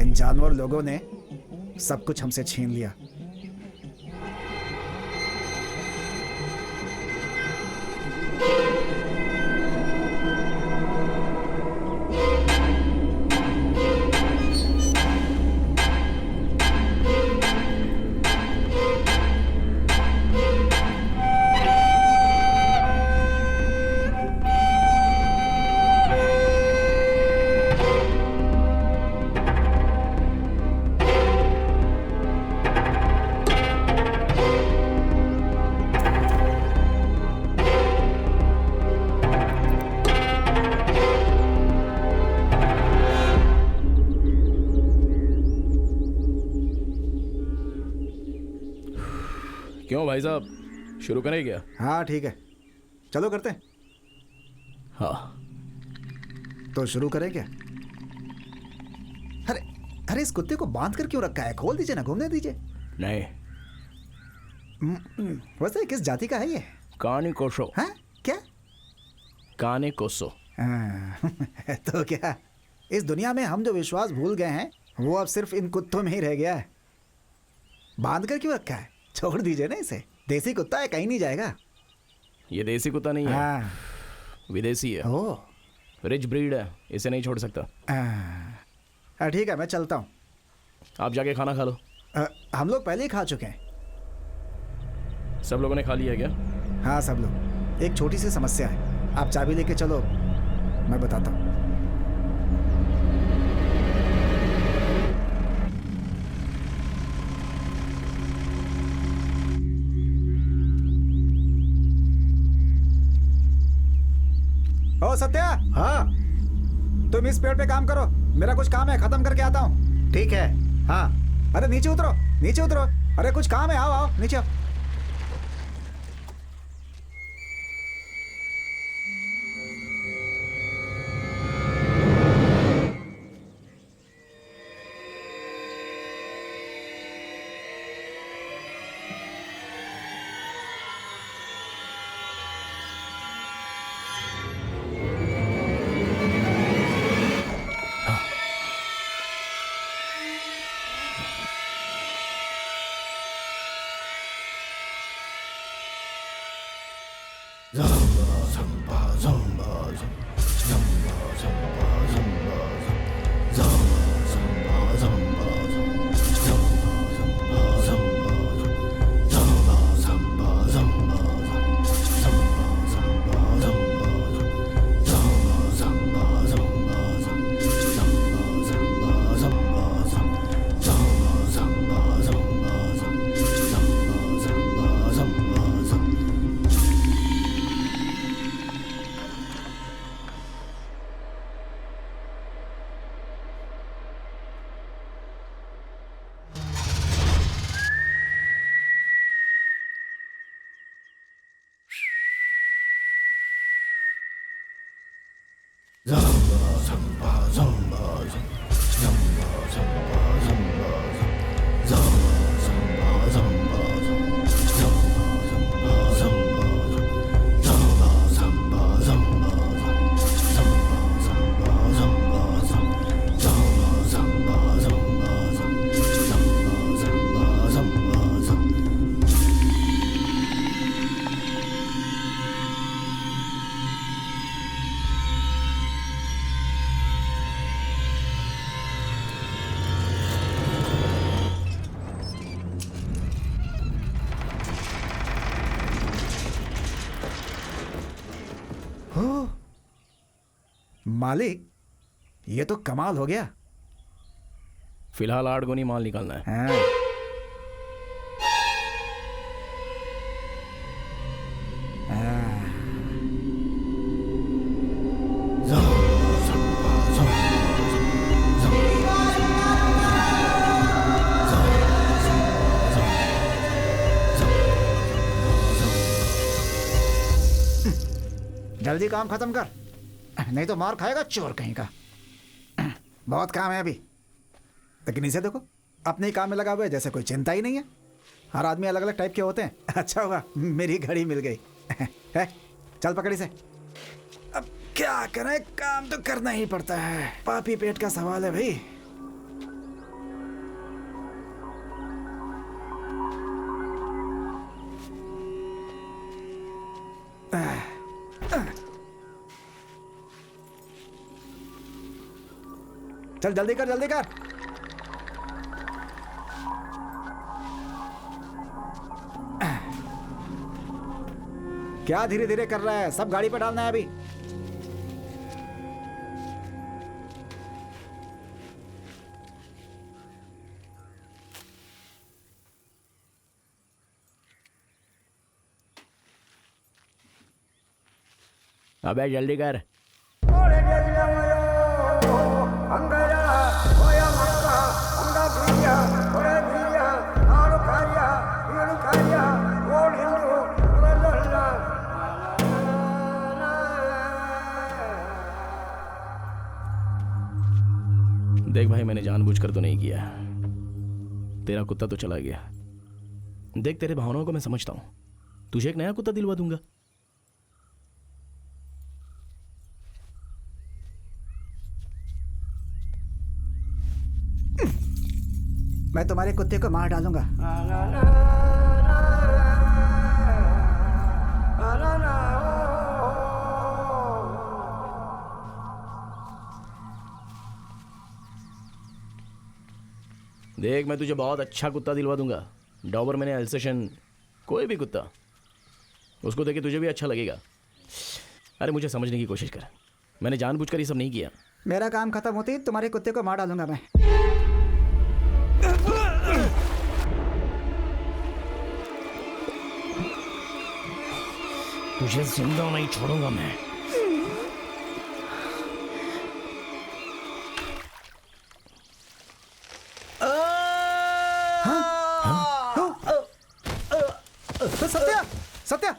इन जानवर लोगों ने सब कुछ हमसे छीन लिया। क्यों भाई साहब, शुरू करें क्या? हाँ ठीक है, चलो करते हैं। हाँ तो शुरू करें क्या? अरे अरे, इस कुत्ते को बांध कर क्यों रखा है? खोल दीजिए ना, घूमने दीजिए। नहीं। वैसे किस जाति का है ये? काने कोसो। हाँ क्या? काने कोसो। तो क्या इस दुनिया में हम जो विश्वास भूल गए हैं वो अब सिर्फ इन कुत्तों में ही रह गया है। बांध कर क्यों रखा है? छोड़ दीजिए ना इसे। देसी कुत्ता है, कहीं नहीं जाएगा। ये देसी कुत्ता नहीं है, विदेशी है। रिच ब्रीड है, इसे नहीं छोड़ सकता। ठीक है, मैं चलता हूँ। आप जाके खाना खा लो। हम लोग पहले ही खा चुके हैं। सब लोगों ने खा लिया क्या? हाँ सब लोग। एक छोटी सी समस्या है, आप चाबी लेके चलो, मैं बताता हूँ। ओ सत्या। हाँ। तुम इस पेड़ पे काम करो, मेरा कुछ काम है, खत्म करके आता हूँ। ठीक है। हाँ। अरे नीचे उतरो, नीचे उतरो। अरे कुछ काम है, आओ आओ नीचे आओ। मालिक, ये तो कमाल हो गया। फिलहाल 8 गुनी माल निकालना है। हाँ। जल्दी काम खत्म कर, नहीं तो मार खाएगा चोर कहीं का। बहुत काम है अभी, लेकिन इसे देखो, अपने ही काम में लगा हुआ है, जैसे कोई चिंता ही नहीं है। हर आदमी अलग अलग टाइप के होते हैं। अच्छा होगा मेरी घड़ी मिल गई। है, चल पकड़ी से। अब क्या करें, काम तो करना ही पड़ता है, पापी पेट का सवाल है भाई। चल जल्दी कर, जल्दी कर। क्या धीरे धीरे कर रहा है, सब गाड़ी पे डालना है अभी। अबे जल्दी कर। देख भाई, मैंने जानबूझकर तो नहीं किया, तेरा कुत्ता तो चला गया। देख, तेरे भावनाओं को मैं समझता हूं, तुझे एक नया कुत्ता दिलवा दूंगा। मैं तुम्हारे कुत्ते को मार डालूंगा। देख, मैं तुझे बहुत अच्छा कुत्ता दिलवा दूंगा, डॉबरमैन या एल्सेशन, कोई भी कुत्ता, उसको देखे तुझे भी अच्छा लगेगा। अरे मुझे समझने की कोशिश कर, मैंने जानबूझकर ये सब नहीं किया। मेरा काम खत्म होते ही तुम्हारे कुत्ते को मार डालूंगा मैं। तुझे जिंदा नहीं छोड़ूंगा मैं। सत्या, सत्या,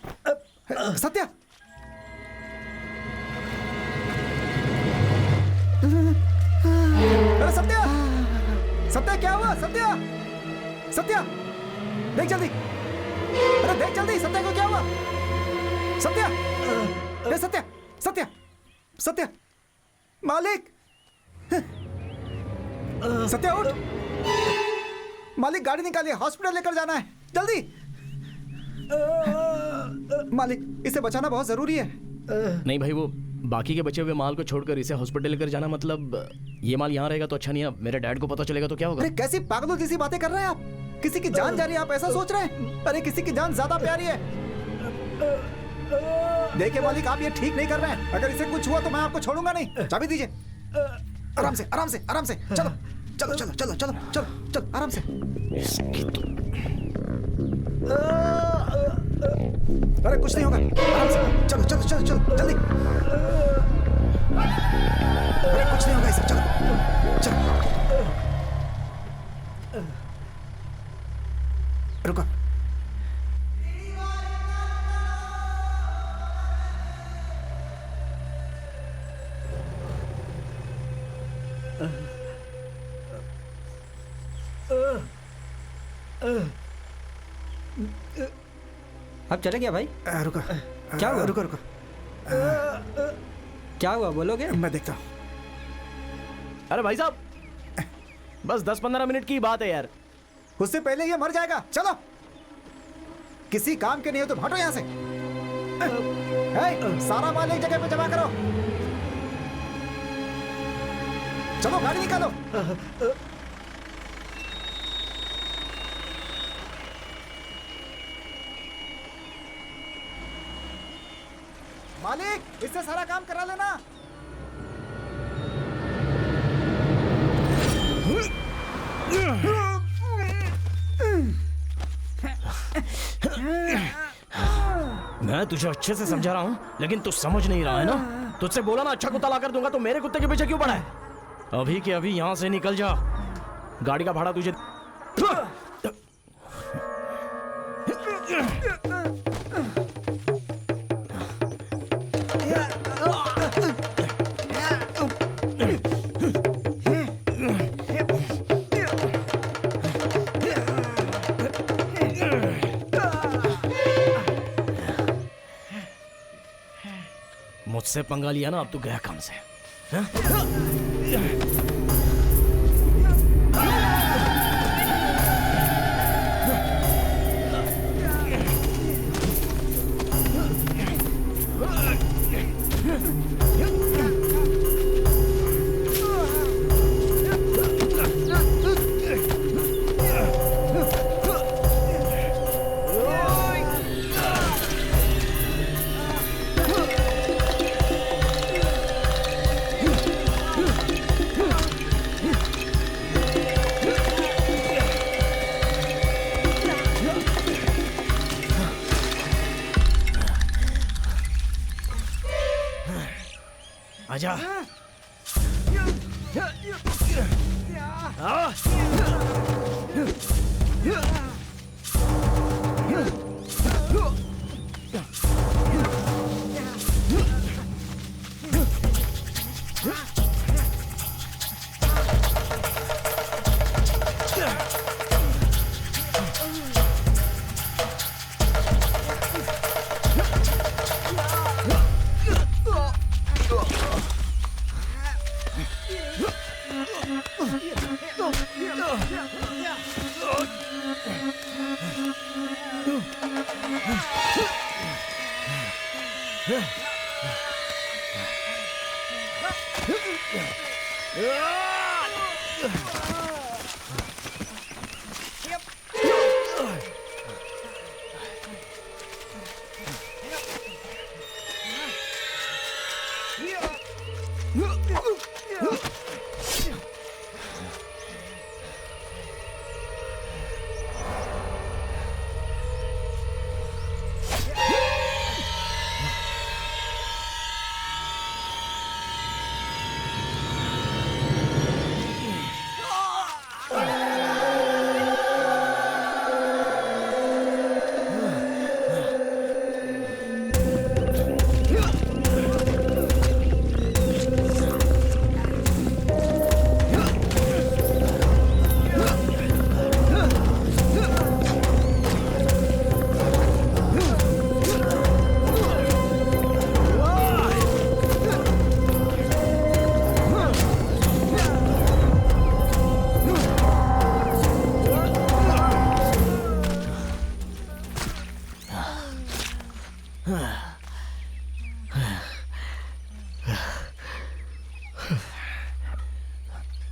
सत्या, अरे सत्या, सत्या क्या हुआ? सत्या, सत्या, देख जल्दी, अरे देख जल्दी, सत्या को क्या हुआ? सत्या, अरे सत्या, सत्या, सत्या, मालिक, सत्या उठ, मालिक गाड़ी निकालिए, हॉस्पिटल लेकर जाना है, जल्दी। मालिक, इसे बचाना बहुत जरूरी है। नहीं भाई, वो बाकी के बचे हुए माल को छोड़कर इसे हॉस्पिटल लेकर जाना, मतलब ये माल यहाँ रहेगा तो अच्छा नहीं है। मेरे डैड को पता चलेगा तो क्या होगा? अरे कैसी पागलों जैसी बातें कर रहे हैं आप? किसी की जान जा रही है, आप ऐसा सोच रहे हैं? अरे किसी की जान ज्यादा प्यारी है। देखिए मालिक, आप ये ठीक नहीं कर रहे हैं। अगर इसे कुछ हुआ तो मैं आपको छोड़ूंगा नहीं। चाबी दीजिए। आराम से, आराम से, आराम से, चलो चलो चलो चलो चलो चलो चलो, आराम से। अरे कुछ नहीं होगा, आराम से, चलो चलो चलो चलो जल्दी। अरे कुछ नहीं होगा इसे, चलो चलो। रुको, अब चले गया भाई? रुको। क्या हुआ? रुको रुको। क्या हुआ बोलोगे? मैं देखता हूँ। अरे भाई साहब, बस 10-15 मिनट की बात है यार। उससे पहले ये मर जाएगा। चलो, किसी काम के नहीं हो तुम, हटो यहाँ से। सारा माल एक जगह पे जमा करो। चलो गाड़ी निकालो। मालिक, इससे सारा काम करा लेना। मैं तुझे अच्छे से समझा रहा हूँ, लेकिन तू समझ नहीं रहा है ना। तुझसे बोला ना अच्छा कुत्ता ला कर दूंगा, तो मेरे कुत्ते के पीछे क्यों पड़ा है? अभी के अभी यहाँ से निकल जा। गाड़ी का भाड़ा तुझे। मुझसे पंगा लिया ना, अब तू गया काम से। आजा।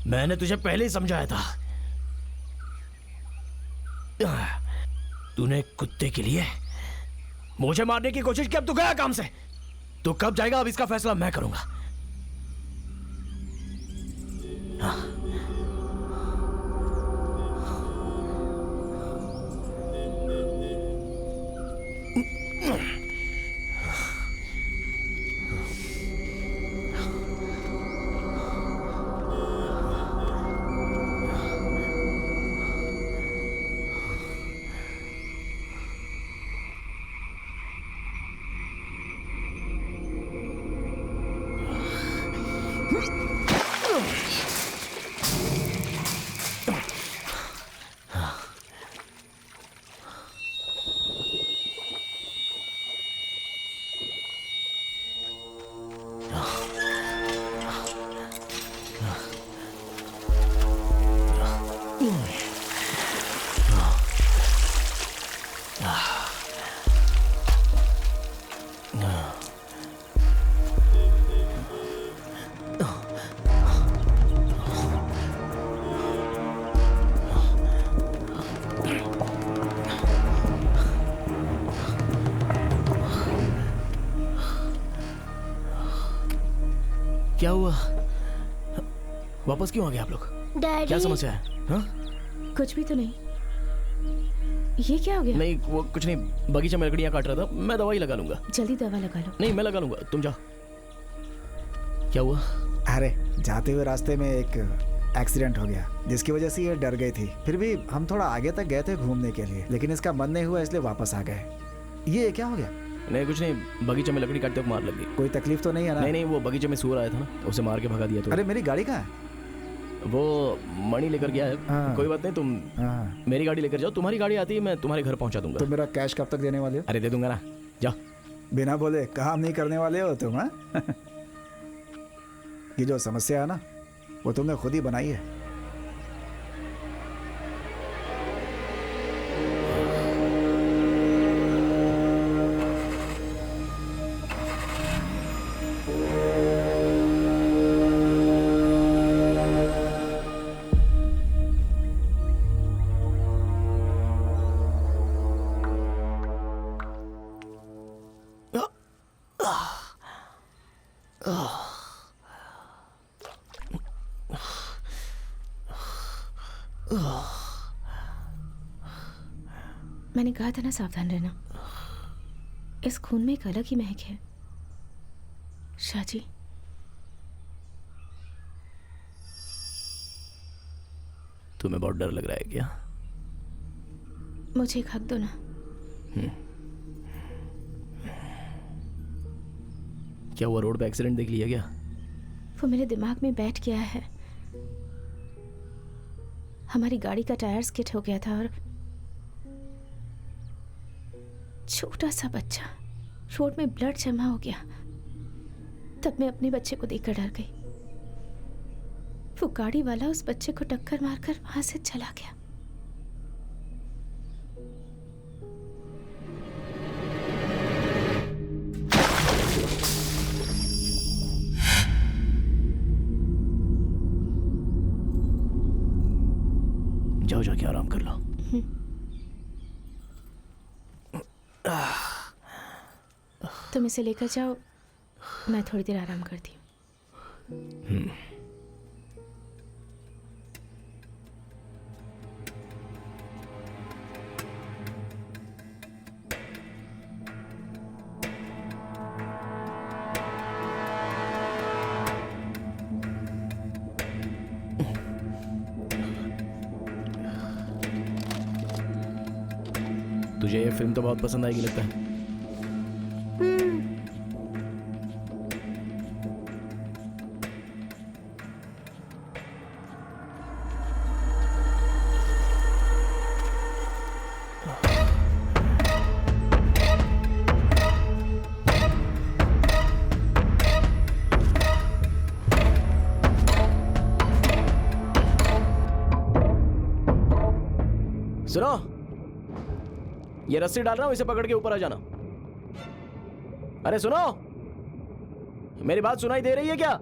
मैंने तुझे पहले ही समझाया था। तूने कुत्ते के लिए मुझे मारने की कोशिश की, अब तू गया काम से। तू कब जाएगा, अब इसका फैसला मैं करूंगा। वापस क्यों आ गए आप लोग? डैडी क्या समस्या है? हाँ? कुछ भी तो नहीं। ये क्या हो गया? नहीं वो कुछ नहीं, बगीचा में लकड़ियां काट रहा था, मैं दवाई लगा लूंगा। जल्दी दवा लगा लो। नहीं मैं लगा लूंगा, तुम जाओ। क्या हुआ? अरे जाते हुए रास्ते में एक एक्सीडेंट हो गया जिसकी वजह से ये डर गई थी। फिर भी हम थोड़ा आगे तक गए थे घूमने के लिए, लेकिन इसका मन नहीं हुआ इसलिए वापस आ गए। ये क्या हो गया? नहीं कुछ नहीं, बगीचे में लकड़ी काटते वक्त मार लग गई। कोई तकलीफ तो नहीं है ना? नहीं नहीं, वो बगीचे में सूअर आया था ना, उसे मार के भगा दिया। तो अरे मेरी गाड़ी कहाँ है? वो मणि लेकर गया है। हाँ। कोई बात नहीं, तुम मेरी गाड़ी लेकर जाओ, तुम्हारी गाड़ी आती है मैं तुम्हारे घर पहुंचा दूंगा। तो मेरा कैश कब तक देने वाले हो? अरे दे दूंगा ना, जाओ। बिना बोले काम नहीं करने वाले हो तुम, हाँ? ये जो समस्या है ना वो तुमने खुद ही बनाई है। मैंने कहा था ना सावधान रहना। इस खून में एक अलग ही महक है। शाजी तुम्हें बहुत डर लग रहा है क्या? मुझे एक हक दो ना। क्या हुआ, रोड पे एक्सीडेंट देख लिया क्या? वो मेरे दिमाग में बैठ गया है। हमारी गाड़ी का टायर स्किड हो गया था और छोटा सा बच्चा रोड में ब्लड जमा हो गया। तब मैं अपने बच्चे को देखकर डर गई। वो गाड़ी वाला उस बच्चे को टक्कर मारकर वहां से चला गया। जाओ जाके आराम कर लो। तुम इसे लेकर जाओ, मैं थोड़ी देर आराम करती हूँ। तुझे ये फिल्म तो बहुत पसंद आएगी लगता है। सुनो, ये रस्सी डाल रहा हूं, इसे पकड़ के ऊपर आ जाना। अरे सुनो, मेरी बात सुनाई दे रही है क्या?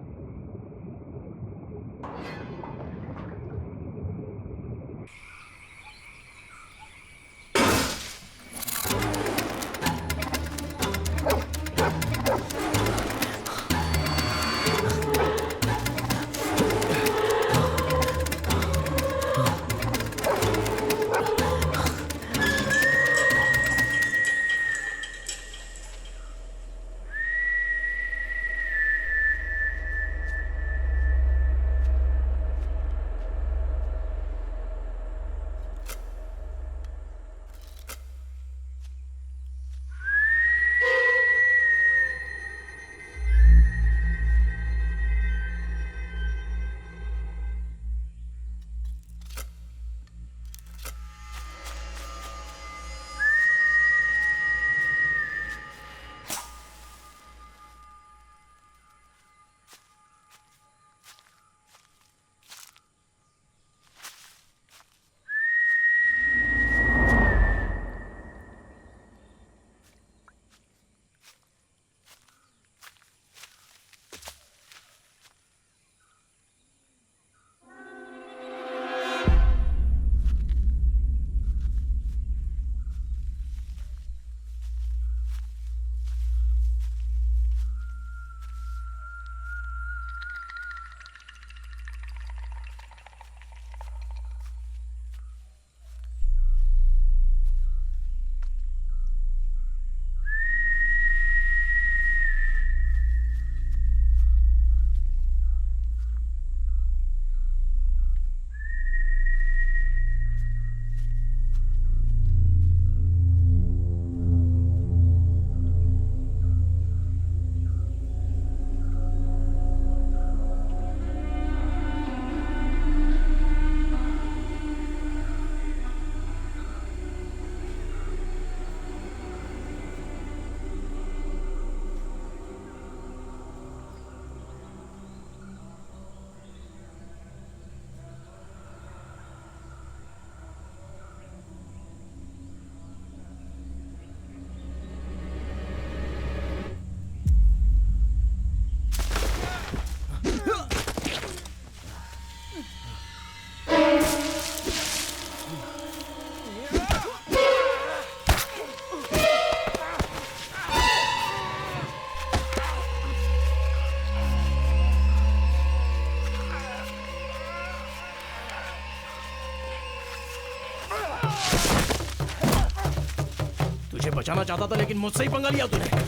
तुझे बचाना चाहता था लेकिन मुझसे ही पंगा लिया तूने।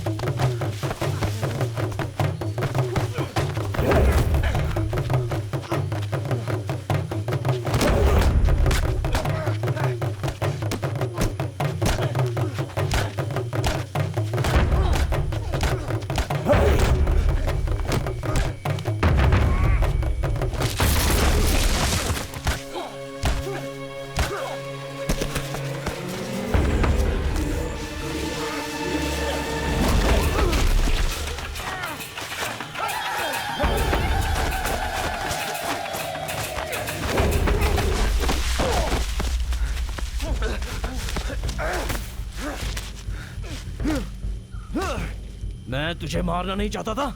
मैं तुझे मारना नहीं चाहता था,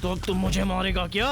तो तुम मुझे मारेगा क्या?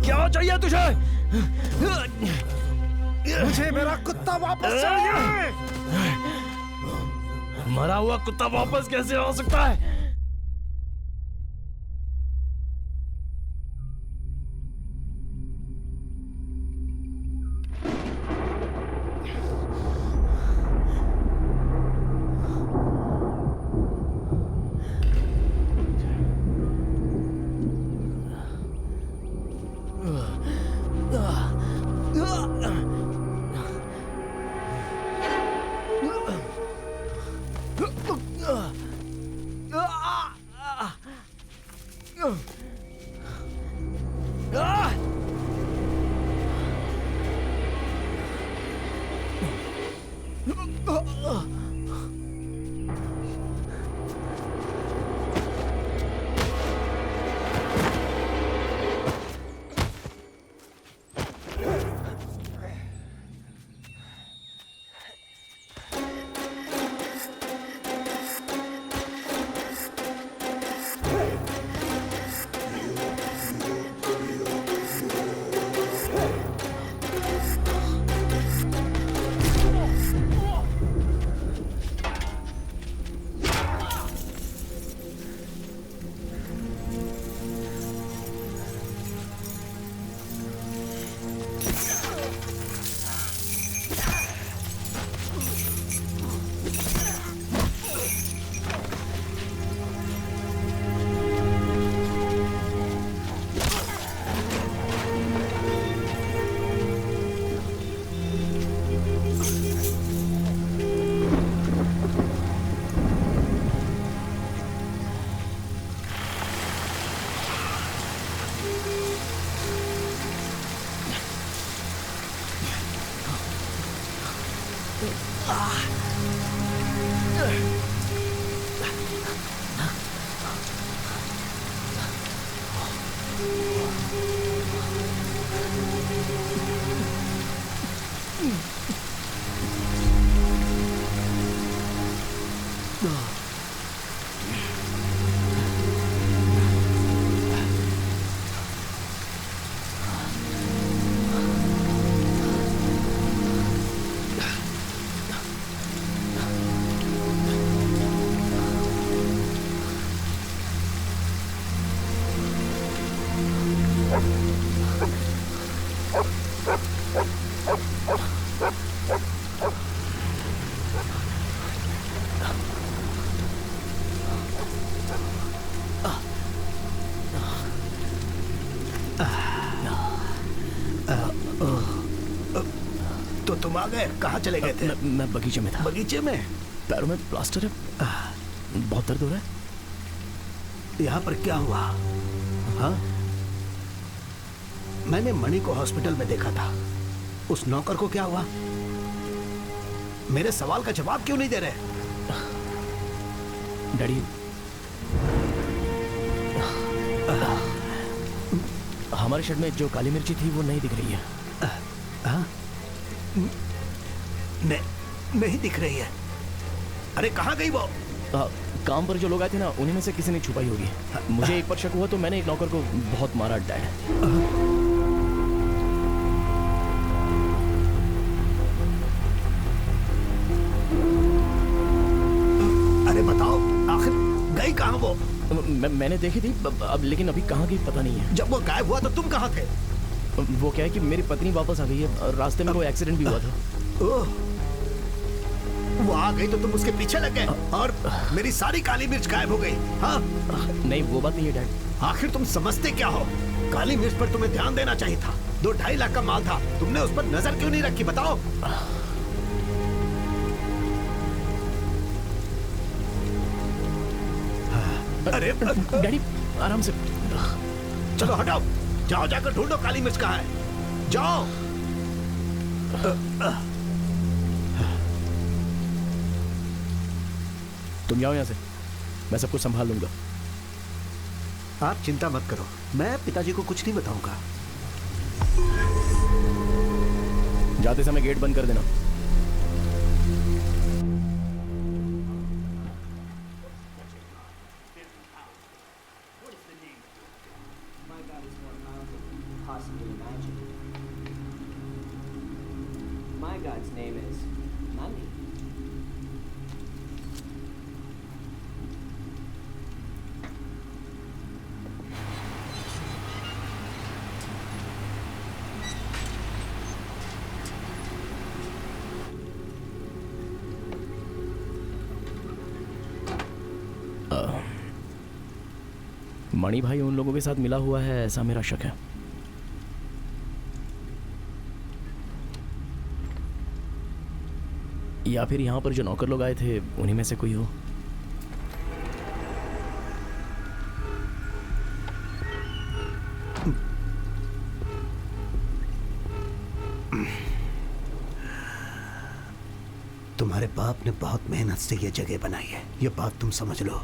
क्या चाहिए तुझे? मुझे मेरा कुत्ता वापस चाहिए। मरा हुआ कुत्ता वापस कैसे आ सकता है? कहाँ चले गए थे? मैं बगीचे में था। बगीचे में? पैरों में प्लास्टर है, बहुत दर्द हो रहा है। यहाँ पर क्या हुआ? हाँ, मैंने मणि को हॉस्पिटल में देखा था। उस नौकर को क्या हुआ? मेरे सवाल का जवाब क्यों नहीं दे रहे? डैडी, हमारे शर्ट में जो काली मिर्ची थी वो नहीं दिख रही है। हाँ? नहीं दिख रही है। अरे कहाँ गई वो? काम पर जो लोग आए थे ना, उन्हीं में से किसी ने छुपाई होगी। मुझे एक पर शक हुआ तो मैंने एक नौकर को बहुत मारा डैड। अरे बताओ, आखिर गई कहाँ वो? मैंने देखी थी अब, लेकिन अभी कहाँ गई पता नहीं है। जब वो गायब हुआ तो तुम कहाँ थे? वो क्या है कि मेरी पत्नी वापस आ गई है, रास्ते में वो एक्सीडेंट भी हुआ था। ओह, वो आ गई तो तुम उसके पीछे लग गए और मेरी सारी काली मिर्च गायब हो गई। हाँ? नहीं, वो बात नहीं है डैड। आखिर तुम समझते क्या हो? काली मिर्च पर तुम्हें ध्यान देना चाहिए था। 2-2.5 लाख का माल था, तुमने उस पर नजर क्यों नहीं रखी बताओ? अरे डैडी, आराम से। चलो हटाओ, जाओ जाकर ढूंढो काली मिर्च कहाँ है। जाओ। तुम जाओ यहाँ से, मैं सब कुछ संभाल लूंगा। आप चिंता मत करो, मैं पिताजी को कुछ नहीं बताऊंगा। जाते समय गेट बंद कर देना। My God's name is Nandi. मणि भाई उन लोगों के साथ मिला हुआ है, ऐसा मेरा शक है। या फिर यहाँ पर जो नौकर लोग आए थे उन्हीं में से कोई हो। तुम्हारे बाप ने बहुत मेहनत से ये जगह बनाई है, ये बात तुम समझ लो।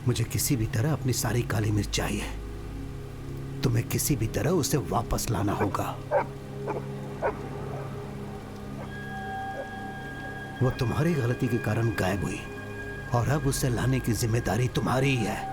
मुझे किसी भी तरह अपनी सारी काली मिर्च चाहिए। तुम्हें किसी भी तरह उसे वापस लाना होगा। वो तुम्हारी गलती के कारण गायब हुई और अब उसे लाने की जिम्मेदारी तुम्हारी ही है।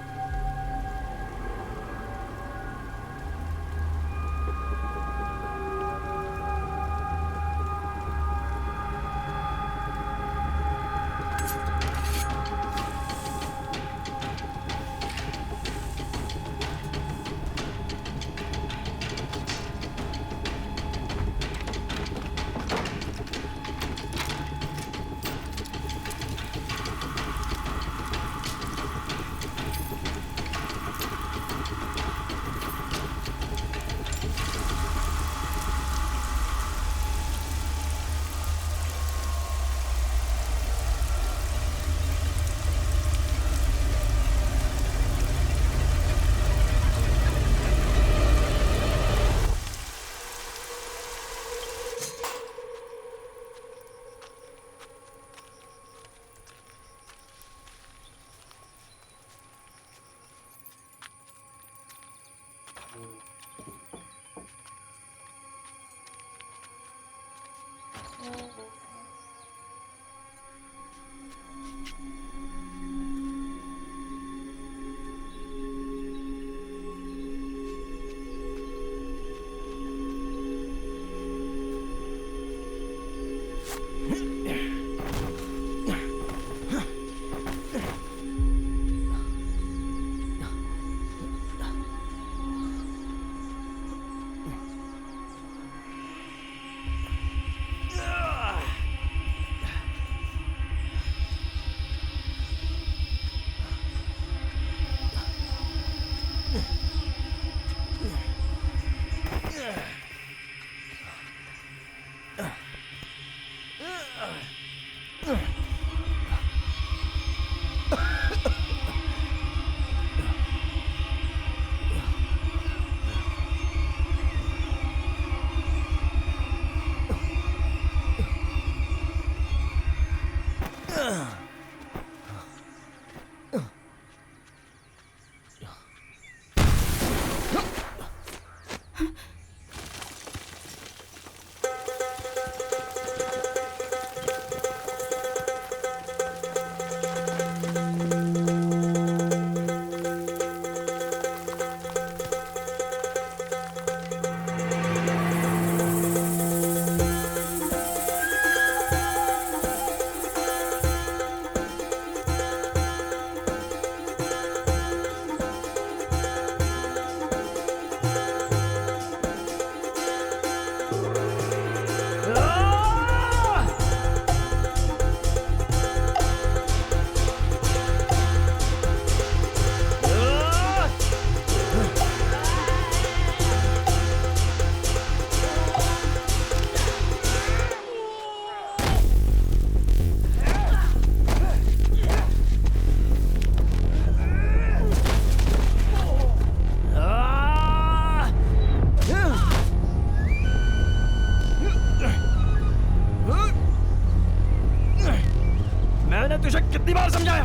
मैंने तुझे कितनी बार समझाया?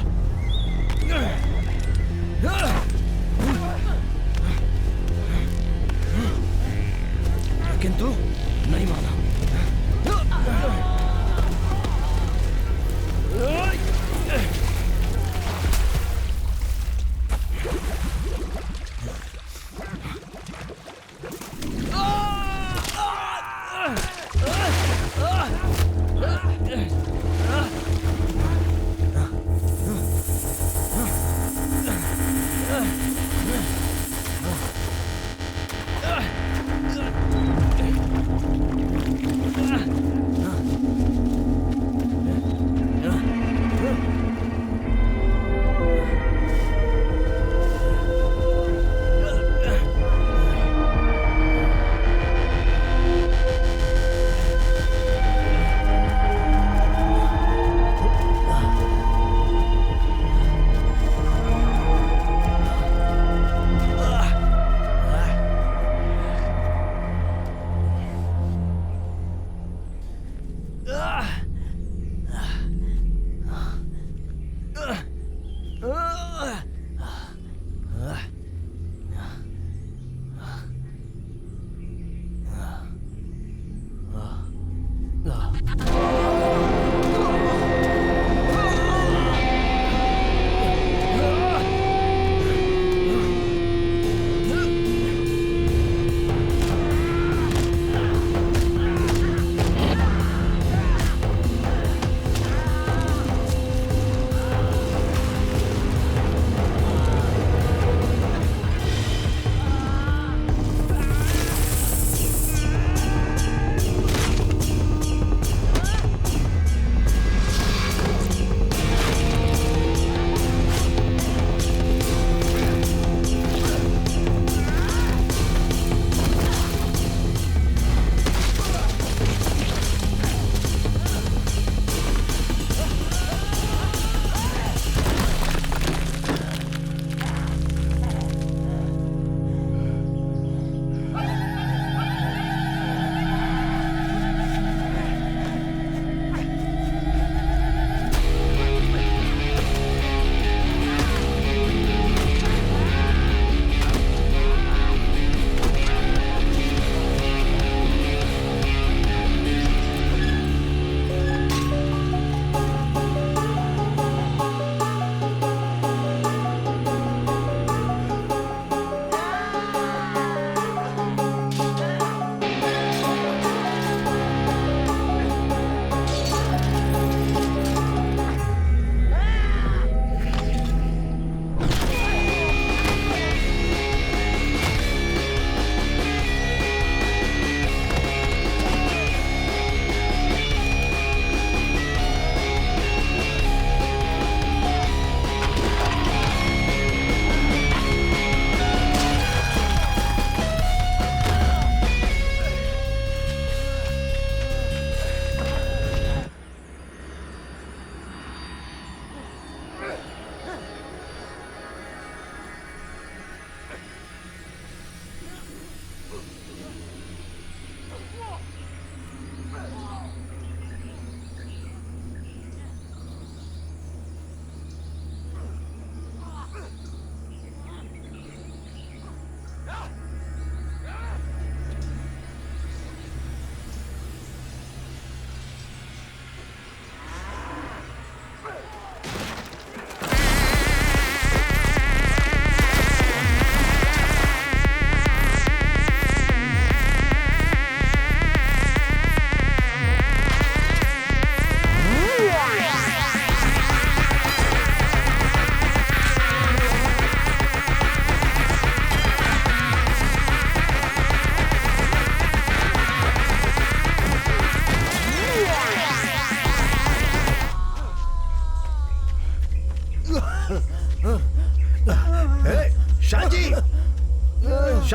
लेकिन तू नहीं माना।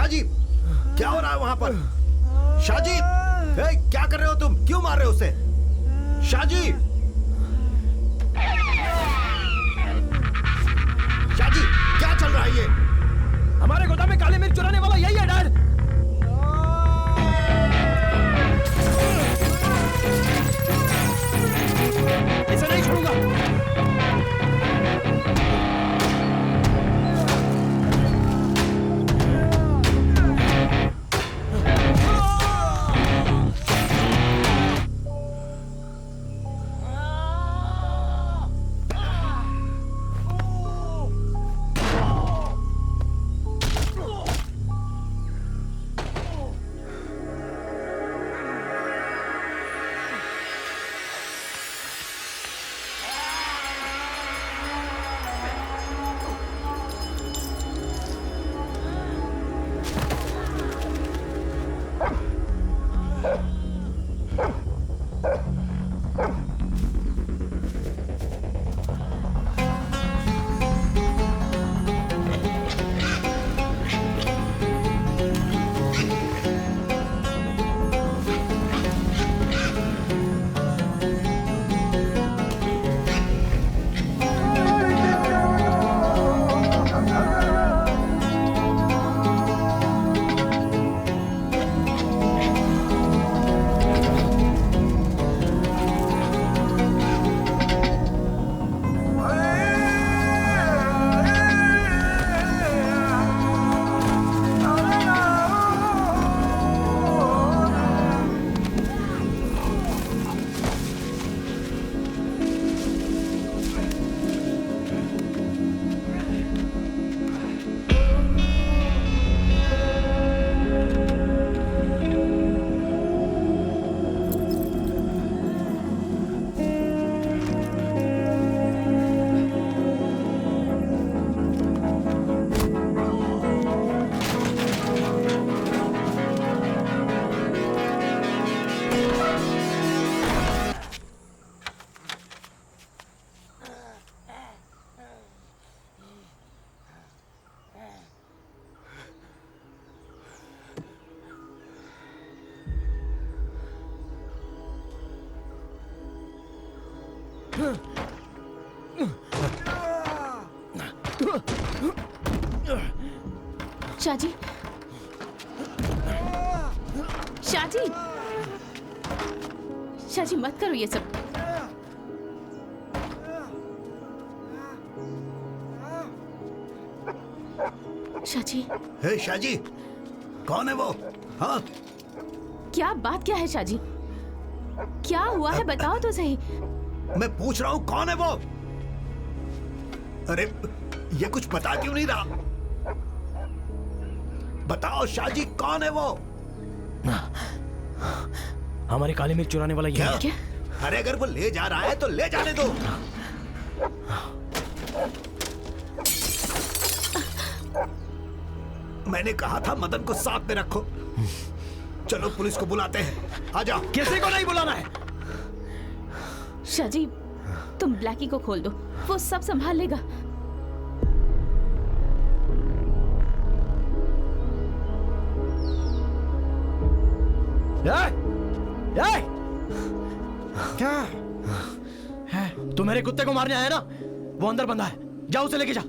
शाहजी, क्या हो रहा है वहां पर? शाहजी, ए, क्या कर रहे हो तुम? क्यों मार रहे हो उसे? शाहजी, शाहजी, क्या चल रहा है ये? हमारे गोदाम में काली मिर्च चुराने वाला यही है डैड। इसे नहीं छोड़ूंगा। शाहजी, शाहजी, शाहजी मत करो ये सब। शाहजी, हे शाहजी, कौन है वो? हाँ, क्या बात क्या है शाहजी? क्या हुआ है बताओ तो सही। मैं पूछ रहा हूँ कौन है वो? अरे ये कुछ बता क्यों नहीं रहा? बताओ शाहजी, कौन है वो? हमारे काली मिर्च चुराने वाला ये है। क्या? अरे अगर वो ले जा रहा है तो ले जाने दो। मैंने कहा था मदन को साथ में रखो। चलो पुलिस को बुलाते हैं, आ जाओ। किसी को नहीं बुलाना है। शाहजी, तुम ब्लैकी को खोल दो, वो सब संभाल लेगा। क्या तू मेरे कुत्ते को मारने आया ना? वो अंदर बंदा है, जाओ उसे लेके जा।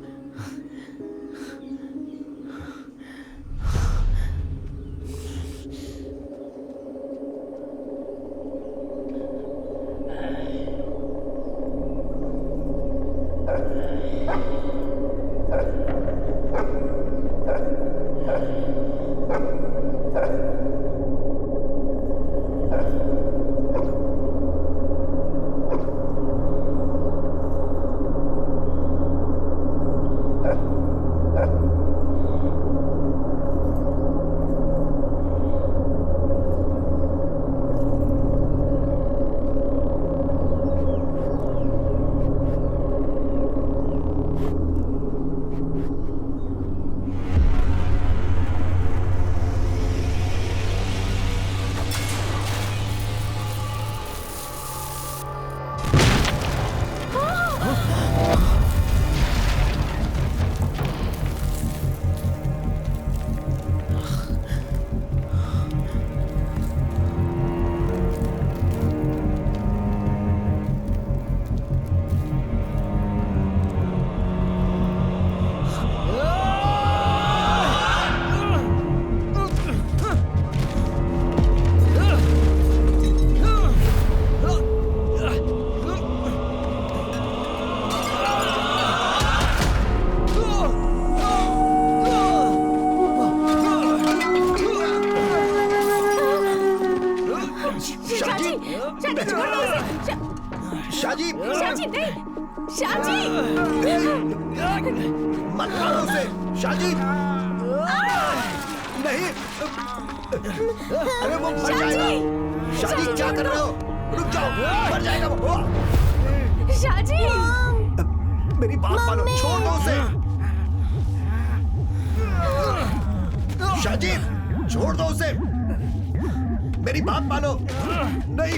शाजी शाजी नहीं, शाजी मत मारो उसे, शाजी नहीं, अरे वो मर जाएगा। शाजी क्या कर रहे हो? रुक जाओ, मर जाएगा वो। शाजी मेरी बात मानो, छोड़ दो उसे। शाजी छोड़ दो उसे, मेरी बात मानो। नहीं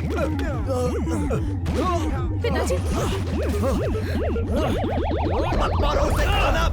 पिताजी, मत मारो उसे, खाना।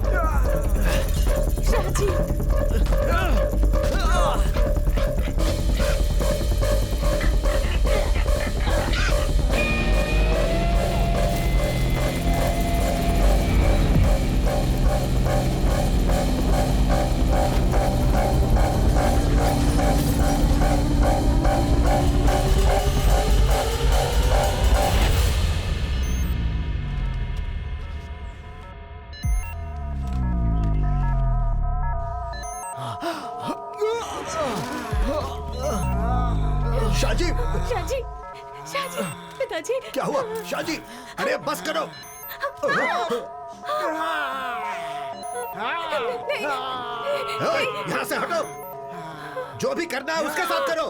शाजी शाजी शाजी शाजी पिताजी क्या हुआ? शाजी अरे बस करो। यहाँ से हटो, जो भी करना है उसके साथ करो।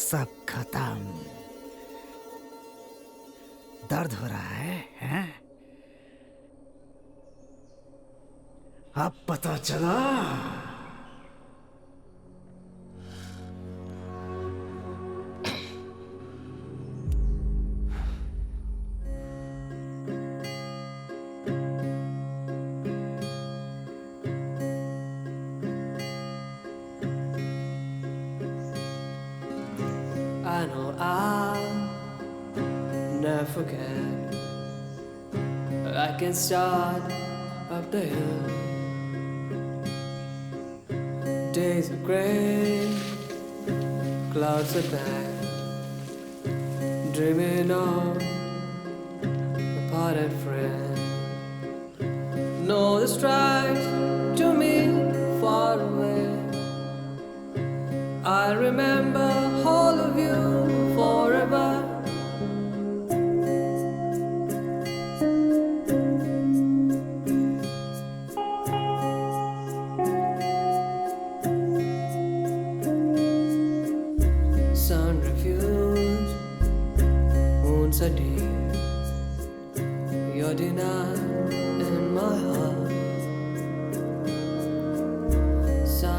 सब खत्म। दर्द हो रहा है, हैं? अब पता चला। I know I'll never forget. I can start up the hill. Days are gray, clouds are black, dreaming of a parted friend. No, the strikes to me far away. I remember all of you forever. Sun refused, moons are deep. You're denied in my heart.